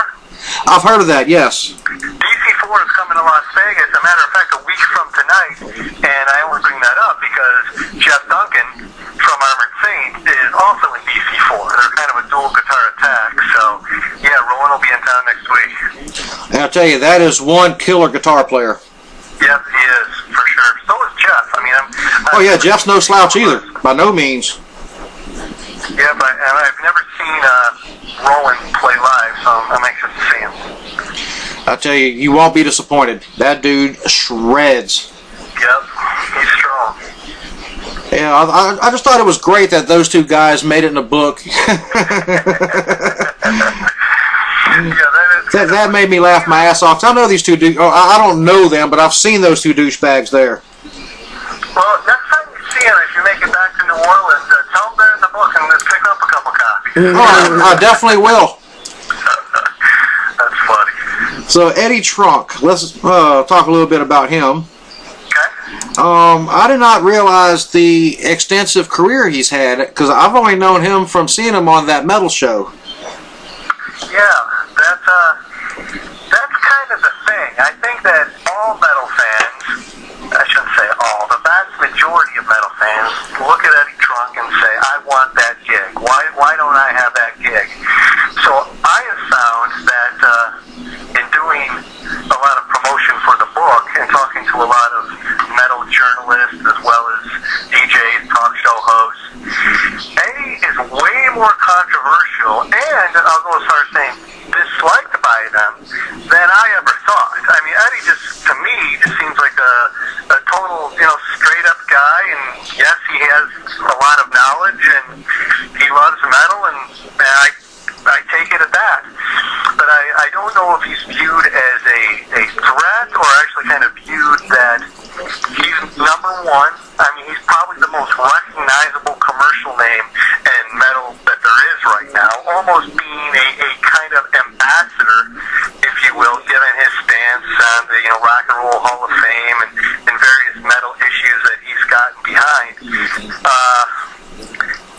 D: I've heard of that, yes.
E: DC4 is coming to Las Vegas, a matter of fact, a week from tonight, and I only bring that up because Jeff Duncan from Armored Saint is also in DC4. They're kind of a dual guitar attack, so yeah, Rowan will be in town next week.
D: And I'll tell you, that is one killer guitar player.
E: Yep, he is, for sure. So is Jeff. I mean,
D: oh yeah, Jeff's no slouch either, by no means.
E: Yeah, but I've never seen Rowan play live, so I'm anxious to see him.
D: I tell you, you won't be disappointed. That dude shreds.
E: Yep, he's strong.
D: Yeah, I just thought it was great that those two guys made it in a book.
E: Yeah,
D: that made me laugh my ass off. I know these two dudes. I don't know them, but I've seen those two douchebags there.
E: Well, next time you see them, if you make it back to New Orleans, tell them they're in the book and let's pick up a couple copies.
D: Oh, I definitely will.
E: That's funny.
D: So Eddie Trunk, let's talk a little bit about him.
E: Okay.
D: I did not realize the extensive career he's had, because I've only known him from seeing him on that metal show.
E: Yeah, that's kind of the thing. I think that all metal fans, I shouldn't say all, the vast majority of metal fans look at Eddie Trunk and say, I want that gig. Why don't I have that gig? So I have found that in doing a lot of promotion for the book and talking to a lot of metal journalists as well as DJs, talk show hosts, Eddie is way more controversial and, I'll go as far as saying, disliked by them than I ever thought. I mean, Eddie just, to me, just seems like a total, straight up guy, and yes, he has a lot of knowledge, and he loves metal, and I take it at that. But I don't know if he's viewed as a threat, or actually kind of viewed that he's number one. I mean, he's probably the most recognizable commercial name in metal that there is right now, almost being a kind of ambassador, if you will, given his stance on the Rock and Roll Hall of Fame and various metal issues that he's gotten behind.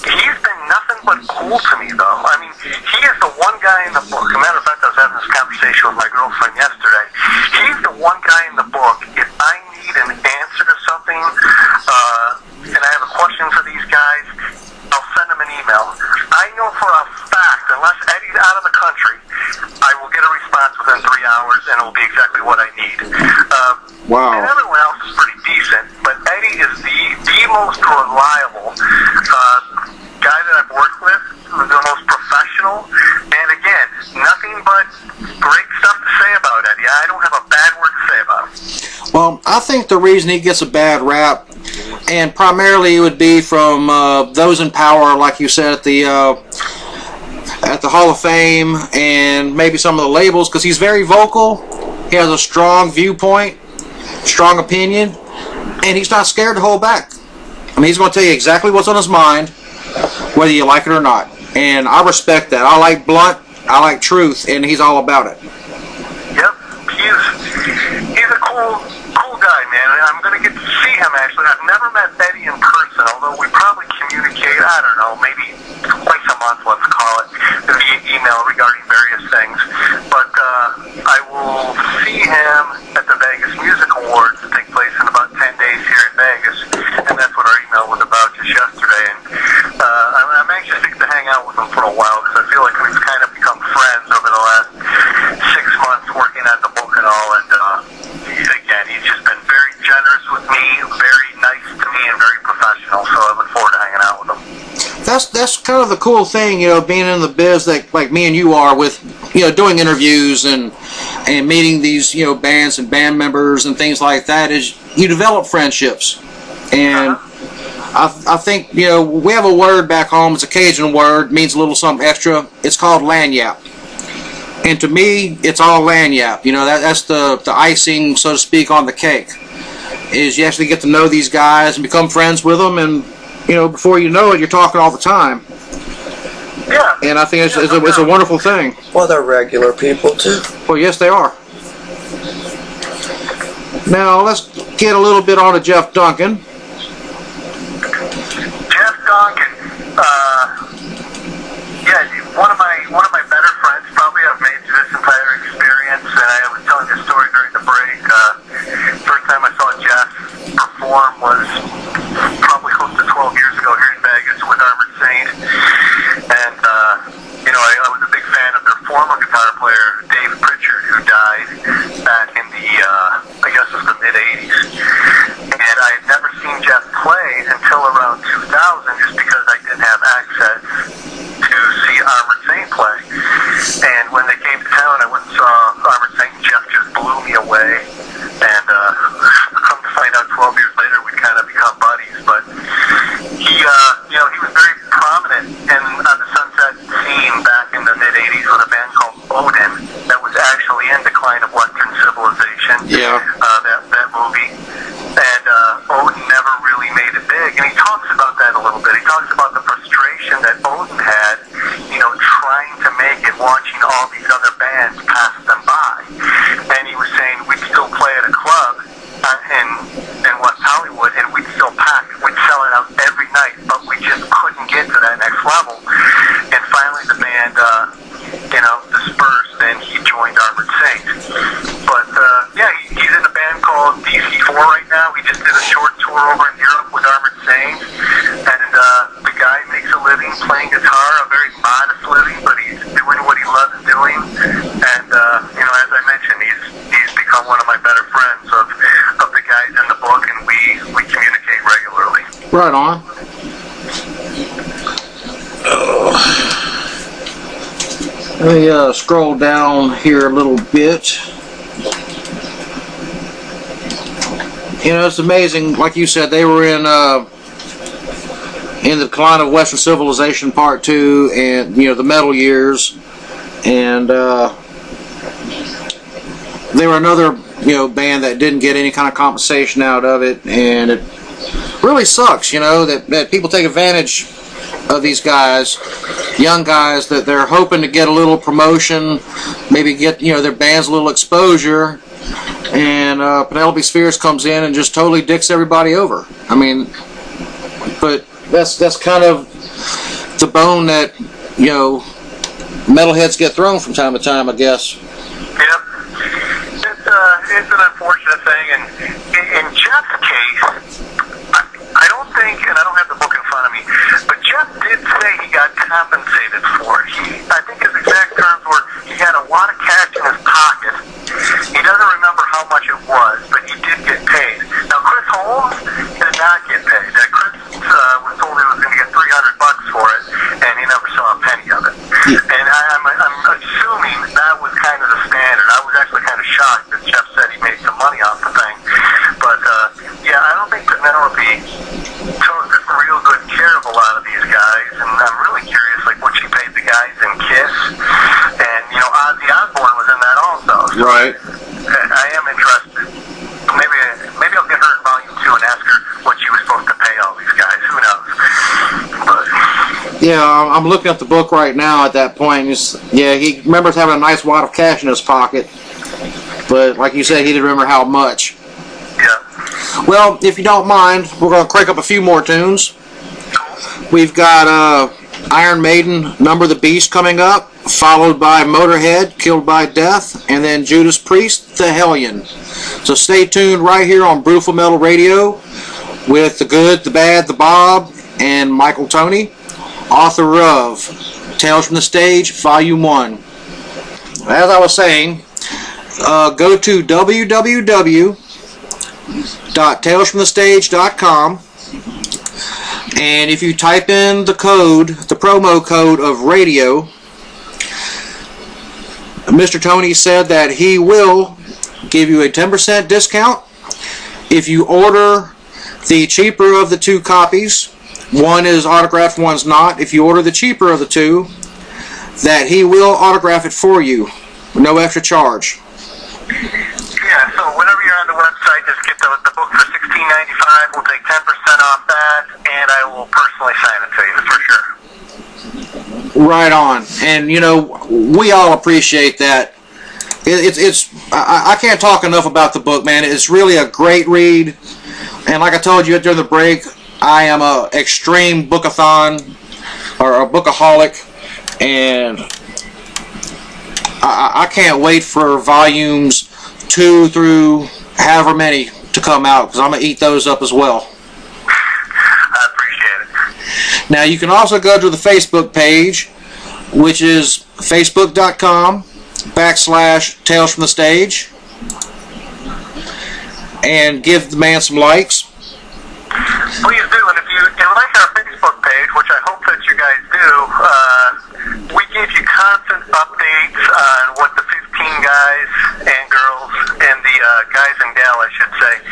E: He's been nothing but cool to me, though. I mean, he is the one guy in the book. As a matter of fact, I was having this conversation with my girlfriend yesterday. He's the one guy in the book, if I need an answer to something, and I have a question for these guys, I'll send them an email. I know for a fact, unless Eddie's out of the country, I will get a response within 3 hours, and it will be exactly what I need.
D: Wow.
E: And everyone else is pretty decent, but Eddie is the most reliable guy that I've worked with, the most professional, and again, nothing but great stuff to say about Eddie. I don't have a bad word to say about him.
D: Well, I think the reason he gets a bad rap, and primarily it would be from those in power, like you said, at the Hall of Fame, and maybe some of the labels, because he's very vocal, he has a strong viewpoint, strong opinion, and he's not scared to hold back. I mean, he's going to tell you exactly what's on his mind, whether you like it or not. And I respect that. I like blunt, I like truth, and he's all about it.
E: Yep, he's a cool guy, man. I'm going to get to see him, actually. I've never met Eddie in person, although we probably communicate, I don't know, maybe twice a month, let's call it, via email regarding various things. But I will see him at the Vegas Music Awards that take place in about 10 days here in Vegas, and that's what our email was about just yesterday. And I'm anxious to get to hang out with him for a while, because I feel like we've kind of become friends over the last 6 months working on the book and all. And again, he's just been very generous with me, very nice to me, and very professional. So I look forward to hanging out with him.
D: That's kind of the cool thing, being in the biz that like me and you are with, doing interviews and meeting these, bands and band members and things like that, is you develop friendships. And I think, we have a word back home. It's a Cajun word, means a little something extra. It's called lanyap. And to me, it's all lanyap. That's the icing, so to speak, on the cake. Is you actually get to know these guys and become friends with them, and before you know it, you're talking all the time.
E: Yeah.
D: And I think it's a wonderful thing.
C: Well, they're regular people, too.
D: Well, yes, they are. Now, let's get a little bit on to Jeff Duncan.
E: Jeff Duncan, one of my better friends, probably I've made through this entire experience, and I was telling a story during the break. First time I saw Jeff perform was probably close to 12 years ago here in Vegas with Armored Saint, and I was a big fan of their former guitar player, Dave Pritchard, who died back in the, I guess it was the mid-'80s, and I had never seen Jeff play until around 2000, just because I didn't have access to see Armored Saint play. And when they came to town, I went and saw Armored Saint, and Jeff just blew me away. And come to find out 12 years later, we'd kind of become buddies. But he was very prominent on the Sunset scene back in the mid-'80s with a band called Odin that was actually in Decline of Western Civilization.
D: Yeah.
E: That movie. And Odin never really made it big. And he talks about that a little bit. He talks about the frustration that Odin had, trying to make it, watching all these other bands pass them by. And he was saying we'd still play at a club in West Hollywood, and we'd still pack. We'd sell it out every night, but we just couldn't get to that next level. And finally the band, dispersed, and he joined Armored Saint. But, he's in a band called DC4 right now. We just did a short tour over in Europe with Armored Saint, and the guy makes a living playing guitar, a very modest living, but he's doing what he loves doing. And, as I mentioned, he's become one of my better friends of the guys in the book, and we communicate regularly.
D: Right on. Let me scroll down here a little bit. It's amazing. Like you said, they were in the Decline of Western Civilization Part 2, and the metal years, and they were another band that didn't get any kind of compensation out of it, and it really sucks. That people take advantage of these guys, young guys, that they're hoping to get a little promotion, maybe get their band's a little exposure, and Penelope Spheres comes in and just totally dicks everybody over. I mean, but that's kind of the bone that metalheads get thrown from time to time, I guess.
E: Yep, it's an unfortunate thing, and in Jeff's case, I don't think, and I don't have the book in front of me, but Jeff did say he got compensated for it. I think his exact terms were he had a lot of cash in his pocket. He doesn't remember how much it was, but he did get paid. Now, Chris Holmes did not get paid. Chris was told he was going to get $300 for it, and he never saw a penny of it. Yeah. And I'm assuming that was kind of the standard. I was actually kind of shocked that Jeff said he made some money off the thing. But, I don't think Penelope took real good care of a lot of these guys, and I'm really curious, what she paid the guys in Kiss, and, Ozzy Osbourne was in that also. So
D: right.
E: I am interested. Maybe I'll get her in Volume 2 and ask her what she was supposed to pay all these guys. Who knows? But
D: yeah, I'm looking at the book right now at that point. He remembers having a nice wad of cash in his pocket, but like you said, he didn't remember how much.
E: Yeah.
D: Well, if you don't mind, we're going to crank up a few more tunes. We've got Iron Maiden, Number the Beast coming up, followed by Motorhead, Killed by Death, and then Judas Priest, The Hellion. So stay tuned right here on Brutal Metal Radio with the good, the bad, the Bob, and Michael Toney, author of Tales from the Stage, Volume 1. As I was saying, go to www.talesfromthestage.com, and if you type in the promo code of radio, Mr. Toney said that he will give you a 10% discount if you order the cheaper of the two copies. One is autographed, one's not. If you order the cheaper of the two, that he will autograph it for you, no extra charge.
E: Yeah, so whenever you're on the website, just get the book for $16.95. We'll take 10% off that, and I will personally sign it to you, for sure.
D: Right on. And, you know, we all appreciate that. I can't talk enough about the book, man. It's really a great read. And like I told you during the break, I am a extreme bookathon, or a bookaholic, and I can't wait for volumes 2 through however many to come out, because I'm going to eat those up as well.
E: I appreciate it.
D: Now, you can also go to the Facebook page, which is facebook.com/Tales from the Stage, and give the man some likes.
E: Please do, and if you like our Facebook page, which I hope that you guys do, we give you constant updates on what the 15 guys and girls, and the guys and gal, I should say,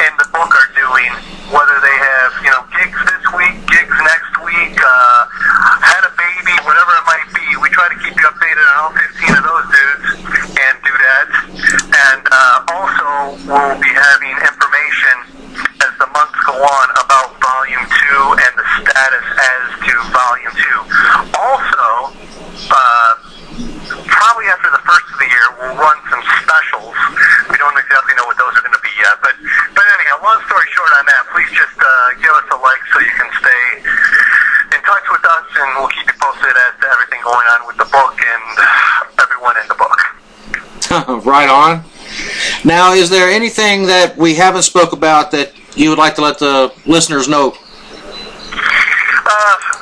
E: in the book are doing, whether they have, gigs this week, gigs next week, had a baby, whatever it might be. We try to keep you updated on all 15 of those dudes and dudettes, and also we'll be having information as the months go on about Volume 2 and the status as to Volume 2. Also, probably after the first of the year, we'll run some specials. We don't exactly know what those are going to be yet, but anyhow, long story short on that, please just give us a like so you can stay in touch with us, and we'll keep you posted as to everything going on with the book and everyone in the book.
D: Right on. Now, is there anything that we haven't spoke about that you would like to let the listeners know?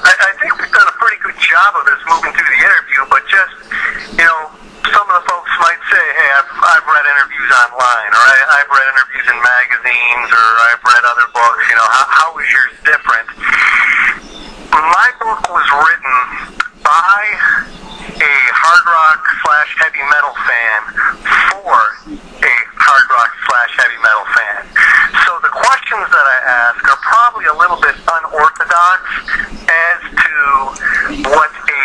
E: I think we've done a pretty good job of this moving through the interview, but just, some of the folks might say, hey, I've read interviews online, or I've read interviews in magazines, or I've read other books, how is yours different? My book was written by a hard rock / heavy metal fan for a hard rock / heavy metal fan. So the questions that I ask are probably a little bit unorthodox as to what a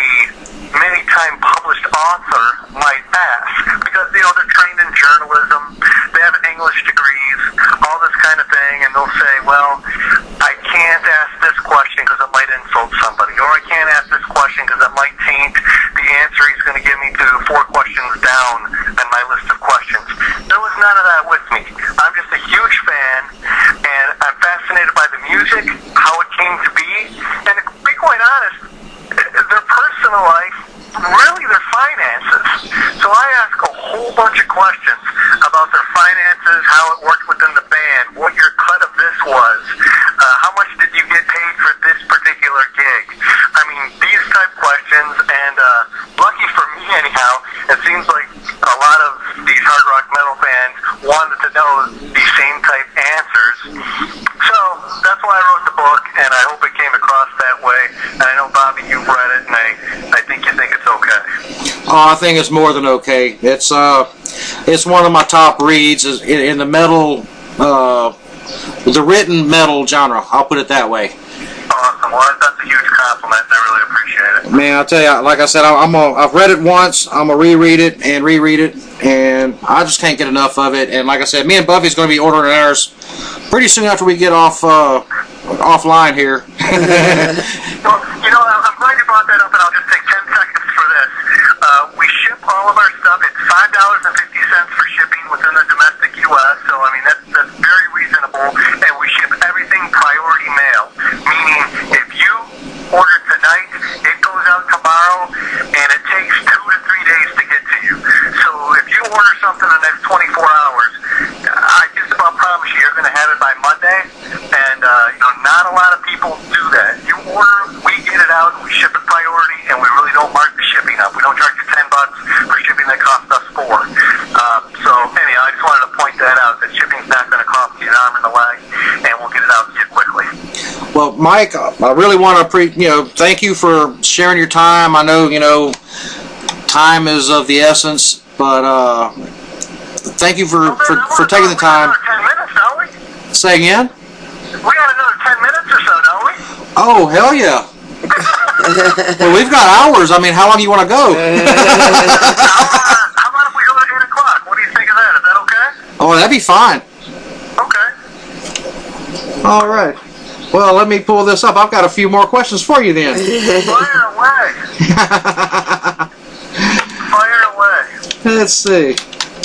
E: many-time published author might ask, because they're trained in journalism, they have English degrees, all this kind of thing, and they'll say, well, I can't ask this question because it might insult somebody, or I can't ask this question because it might taint the answer he's going to give me to 4 questions down on my list of questions. There was none of that with me. I'm just a huge fan, and I'm fascinated by the music, how it came to be, and to be quite honest, their personal life, really their finances. So I ask a whole bunch of questions about their finances, how it worked within the band, what your cut of this was, how much did you get paid for this particular gig. I mean, these type questions, and lucky for me anyhow, it seems like a lot of these hard rock metal fans wanted to know the same type answers. So that's why I wrote the book, and I hope it came across that way. And I know, Bobby, you've read it, and I think you think it's okay.
D: Oh, I think it's more than okay. It's one of my top reads in the metal, the written metal genre. I'll put it that way.
E: Awesome. Well, that's a huge compliment. I really appreciate it.
D: Man, I'll tell you, like I said, I've read it once. I'm gonna reread it, and I just can't get enough of it. And like I said, me and Buffy's gonna be ordering ours pretty soon after we get offline here.
E: Well, I'm glad you brought that up, and I'll just take 10 seconds for this. We ship all of our stuff. It's $5.50 for shipping within the domestic U.S., so, I mean, that's very reasonable, and we ship everything priority mail, meaning if you bucks for shipping that cost us $4. So anyhow, I just wanted to point that out, that shipping's not going to cost you an arm and a leg, and we'll get it out to you quickly.
D: Well, Mike, I really want to thank you for sharing your time. I know, time is of the essence, but thank you for taking the time.
E: We got another 10 minutes, don't we?
D: Say again?
E: We got another 10 minutes or so, don't we?
D: Oh, hell yeah. Well, we've got hours. I mean, how long do you want to go?
E: How about if we go to 8 o'clock? What do you think of that? Is that okay?
D: Oh, that'd be fine.
E: Okay.
D: All right. Well, let me pull this up. I've got a few more questions for you then.
E: Fire away. Fire away.
D: Let's see.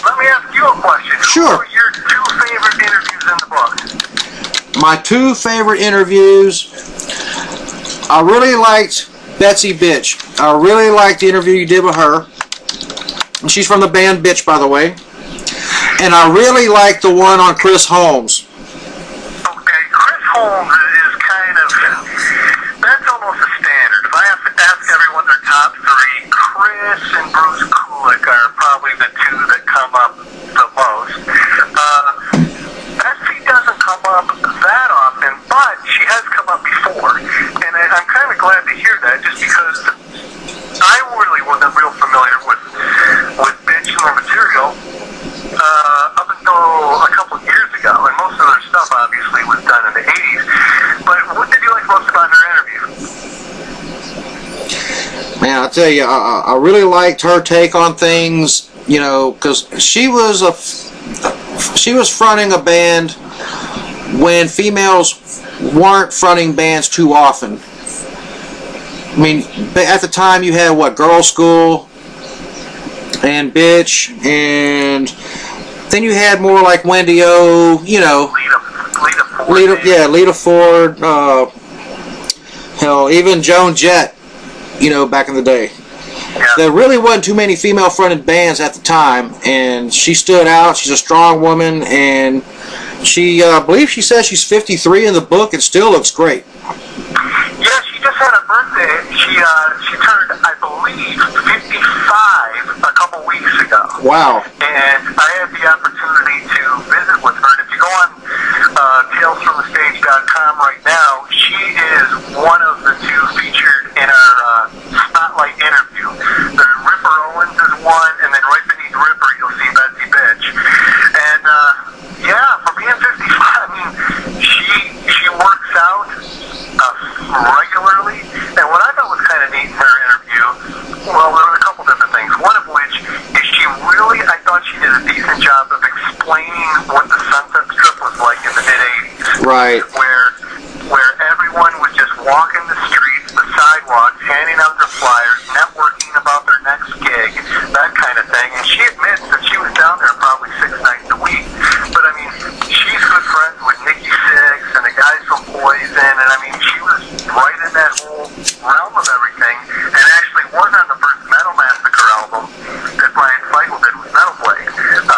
E: Let me ask you a question.
D: Sure.
E: Who are your 2 favorite interviews in the book?
D: My 2 favorite interviews, I really liked Betsy Bitch. I really liked the interview you did with her. She's from the band Bitch, by the way. And I really liked the one on Chris Holmes.
E: Okay, Chris Holmes is kind of, that's almost a standard. If I have to ask everyone their top 3, Chris and Bruce Kulick are probably the 2 that come up the most. Betsy doesn't come up that often, but she has come up before. And I'm kind of glad to hear that, just because I really wasn't real familiar with Bitch and their material up until a couple of years ago, and most of their stuff obviously was done in the 80s. But what did you like most about her interview?
D: Man, I'll tell you, I really liked her take on things, because she was fronting a band when females weren't fronting bands too often. I mean, at the time you had Girls School and Bitch, and then you had more like Wendy O, Lita Ford, hell, even Joan Jett, back in the day.
E: Yeah.
D: There really wasn't too many female-fronted bands at the time, and she stood out. She's a strong woman, and she, I believe she says she's 53 in the book and still looks great.
E: Yeah, she just had a birthday. She turned, I believe, 55 a couple weeks ago.
D: Wow.
E: And I had the opportunity to visit with her. And if you go on talesfromthestage.com right now, she is one of the 2 featured in our spotlight interview. The Ripper Owens is one, and then right beneath Ripper you'll see Betsy Bitch. And yeah, for being 55, I mean, she works out regularly. And what I thought was kind of neat in her interview, well, there were a couple different things. One of which is I thought she did a decent job of explaining what the Sunset Strip was like in the mid-'80s.
D: Right.
E: Where everyone was just walking the streets, the sidewalks, handing out their flyers, networking about their next gig, that kind of thing. And she admits that she was down there probably 6 nights a week. But I mean, she's good friends with Nikki Sixx and the guys from Poison, and I mean, she was right in that whole realm of everything, and actually was on the first Metal Massacre album that Brian Feigl did with Metal Blade,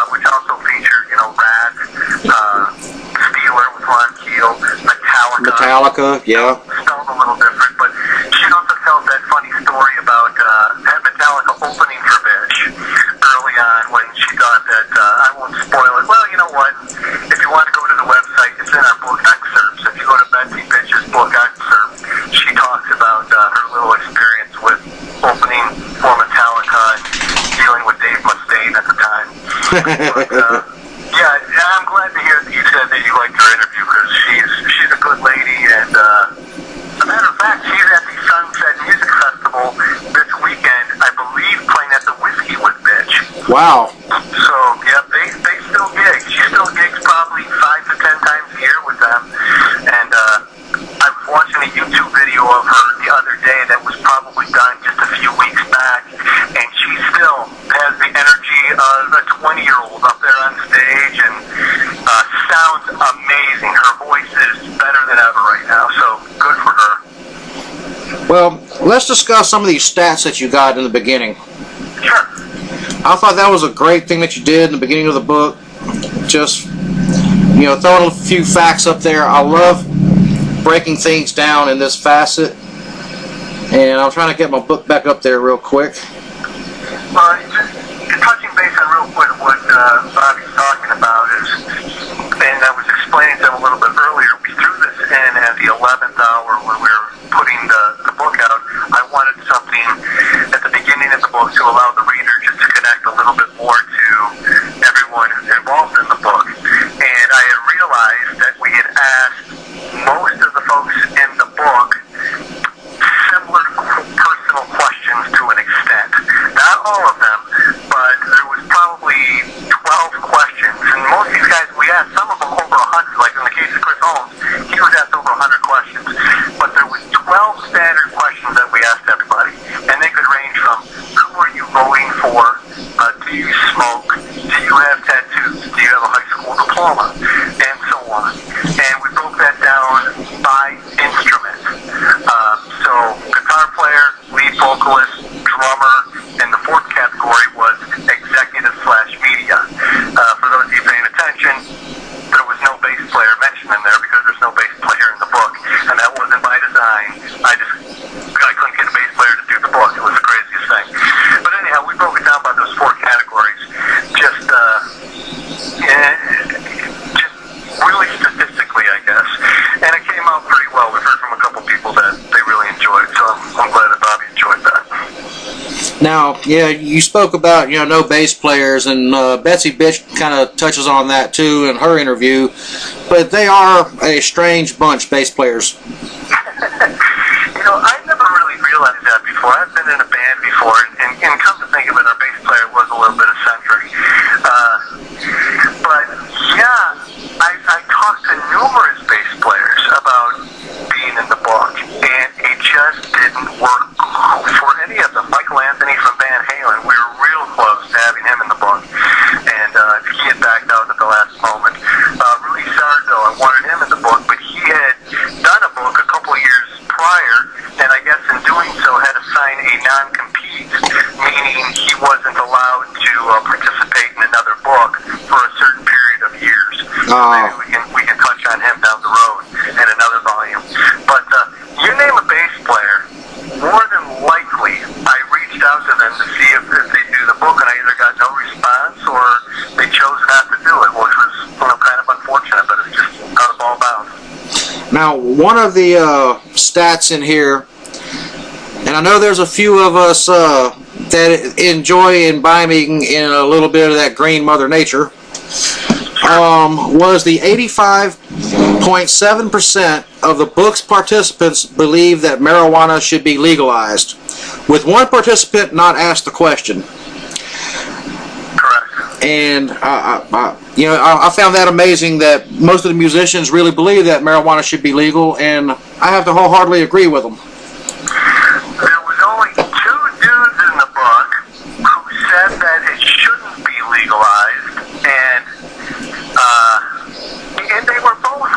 E: which also featured, Rat, Steeler with Ron Keel,
D: Metallica, yeah.
E: Spelled a little different, but she also tells that funny story about Metallica opening for Bitch early on when she thought that, I won't spoil it. Well, you know what? If you want to go to the website, it's in our book excerpts. If you go to Betsy Bitch's book excerpt, she talks about her little experience with opening for Metallica and dealing with Dave Mustaine at the time. But, yeah, I'm glad to hear that you said that you liked her interview, because she's a good lady, and as a matter of fact, she's at the Sunset Music Festival this weekend, I believe, playing at the Whiskey with Bitch.
D: Wow.
E: So, yeah, they still gig. She still gigs probably 5 to 10 times a year with them, and I was watching a YouTube video of her the other day that was probably done just a few weeks back, and she still has the energy of a 20-year-old up there on stage, and sounds amazing. Her voice is better than ever right now, so good for her.
D: Well, let's discuss some of these stats that you got in the beginning.
E: Sure.
D: I thought that was a great thing that you did in the beginning of the book. Just, throwing a few facts up there. I love breaking things down in this facet. And I'm trying to get my book back up there real quick.
E: Well, just touching base on real quick what Bobby's talking about is, and I was explaining to him a little bit earlier, we threw this in at the 11th hour when we were putting the book out. I wanted something at the beginning of the book to allow the reader just to connect a little bit more to everyone who's involved in the book. And I had realized that we had asked most of the folks in the book similar personal questions to an extent. Not all of them, but there was probably 12 questions. And most of these guys we asked, some of them over 100, like in the case of Chris Holmes, he was asked over 100 questions. But there was 12 standard questions that we asked everybody. And they could range from, who are you voting for? Do you smoke? Do you have tattoos? Do you have a high school diploma? And so on. And we broke that down by instrument. So guitar player, lead vocalist, drummer, and the fourth category was executive/media. For those of you paying attention, there was no bass player mentioned in there because there's no bass player in the book, and that wasn't by design. I couldn't get a bass player to do the book. It was the craziest thing. But anyhow, we broke it down by those four categories. Just really statistically, I guess. And it came out pretty well. We've heard from a couple people that they really enjoyed it, so I'm glad that Bobby enjoyed that.
D: Now, yeah, you spoke about, no bass players, and Betsy Bitch kind of touches on that too in her interview, but they are a strange bunch, bass players.
E: I never really realized that before. I've been in a band before, and come to think of it, our bass player was a little bit eccentric. But yeah, I talked to numerous bass players about being in the book, and it just didn't work for any of them. Michael Anthony from Van Halen, we were real close to having him in the book, and he had backed out at the last moment. Rudy Sarzo, I wanted him in the book, but he had done a book a couple of years prior, and I guess in doing so had to sign a non-compete, meaning he wasn't allowed to participate in another book for a certain period of years. So maybe we can touch on him down the road in another volume. But you name a bass player, more than likely I reached out to them to see if they do the book, and I either got no response or they chose not to do it, which was kind of unfortunate, but it's just out of all bounds.
D: Now, one of the stats in here, and I know there's a few of us that enjoy imbibing in a little bit of that green Mother Nature, was the 85.7% of the book's participants believe that marijuana should be legalized, with one participant not asked the question.
E: Correct.
D: And I found that amazing that most of the musicians really believe that marijuana should be legal, and I have to wholeheartedly agree with them.
E: There was only 2 dudes in the book who said that it shouldn't be legalized, and they were both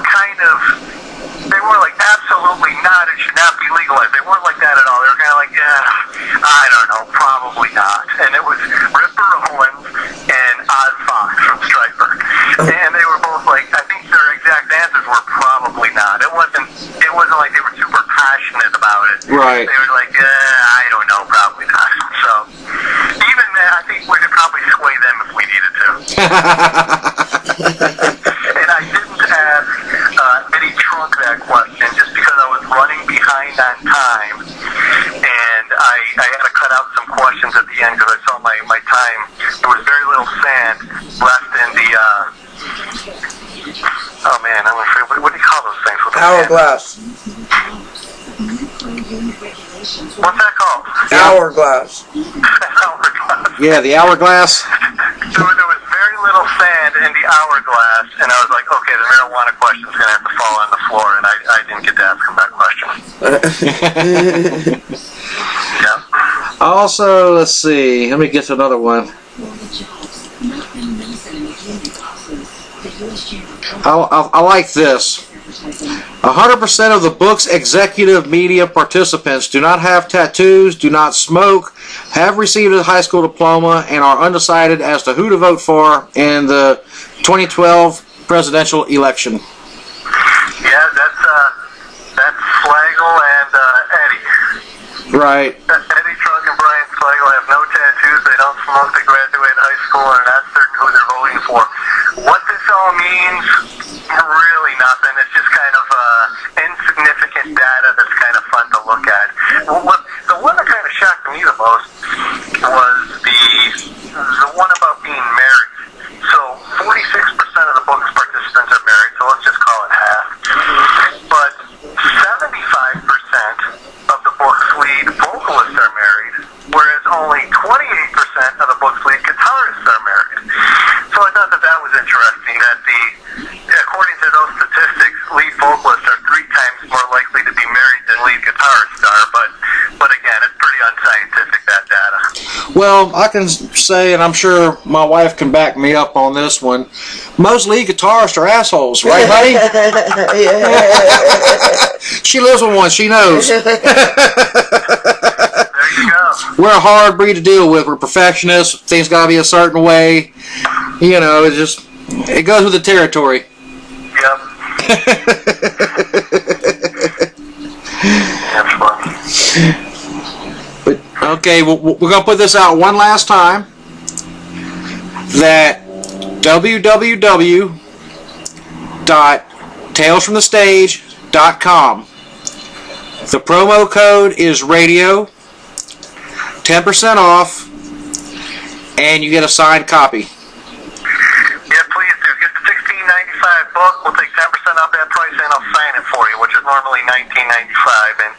E: they were like, absolutely not, it should not be legalized. They weren't like that at all. They were kind of like, I don't know, probably not. And it was Ripper Owens and Odd Fox from Stryper. And they were both like, I think their exact answers were probably not. It wasn't like they were super passionate about it.
D: Right.
E: They were like, I don't know, probably not. So, even then, I think we could probably sway them if we needed to. And I didn't ask Eddie Trunk that question just because I was running behind on time, and I had to cut out some questions at the end because I saw my time. There was very little sand left in the oh man, I'm afraid, what do you call those things?
C: Hourglass.
E: What's that called?
C: Hourglass.
E: Hourglass.
D: Yeah, the hourglass.
E: There was very little sand in the hourglass, and I was like, okay, the marijuana question is going to have to fall on the floor, and I didn't get to ask him that question. Yeah.
D: Also, let's see. Let me get to another one. I like this. 100% of the book's executive media participants do not have tattoos, do not smoke, have received a high school diploma, and are undecided as to who to vote for in the 2012 presidential election.
E: Yeah, that's Slagle and Eddie.
D: Right.
E: Eddie Trunk and Brian Slagle have no tattoos. They don't smoke that graduated high school and are not certain who they're voting for. What this all means, really nothing. It's just kind of insignificant data that's kind of fun to look at. The one that kind of shocked me the most was the one about being married. So 46% of the book's participants are married, so let's just call it half. But 75% of the book's lead vocalists are married, whereas only 28% of the book's lead guitarists are married. So I thought that was interesting, that according to those statistics, lead vocalists are 3 times more likely to be married than lead guitarists are, but again, it's pretty unscientific, that data.
D: Well, I can say, and I'm sure my wife can back me up on this one, most lead guitarists are assholes, right, honey? She lives with one, she knows.
E: There you go.
D: We're a hard breed to deal with. We're perfectionists. Things got to be a certain way. You know, it goes with the territory.
E: Yep. That's funny.
D: But okay, we're going to put this out one last time. That www.talesfromthestage.com. The promo code is radio, 10% off, and you get a signed copy.
E: Yeah, please do. Get the $16.95 book. We'll take 10% off that price, and I'll sign it for you, which is normally $19.95. And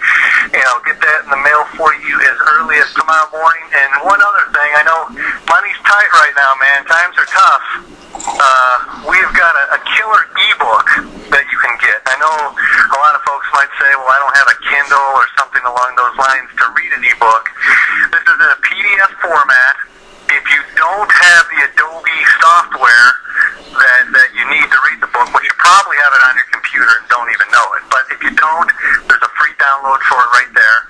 E: get that in the mail for you as early as tomorrow morning. And one other thing, I know money's tight right now, man. Times are tough. We've got a killer ebook that you can get. I know a lot of folks might say, well, I don't have a Kindle or something along those lines to read an ebook. This is in a PDF format. If you don't have the Adobe software that you need to read the book, which you probably have it on your computer and don't even know it, but if you don't, there's a free download for it right there.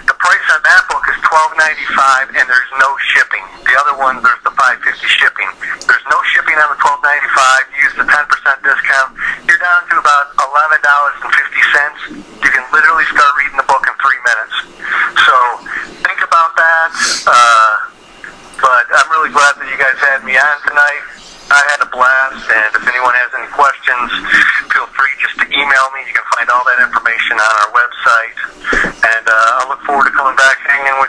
E: The price on that book is $12.95, and there's no shipping. The other ones, there's the $5.50 shipping. There's no shipping on the $12.95. Use the 10% discount. You're down to about $11.50. You can literally start reading the book in 3 minutes. So think about that. But I'm really glad that you guys had me on tonight. I had a blast, and if anyone has any questions, feel free just to email me. You can find all that information on our website, and I look forward to coming back hanging with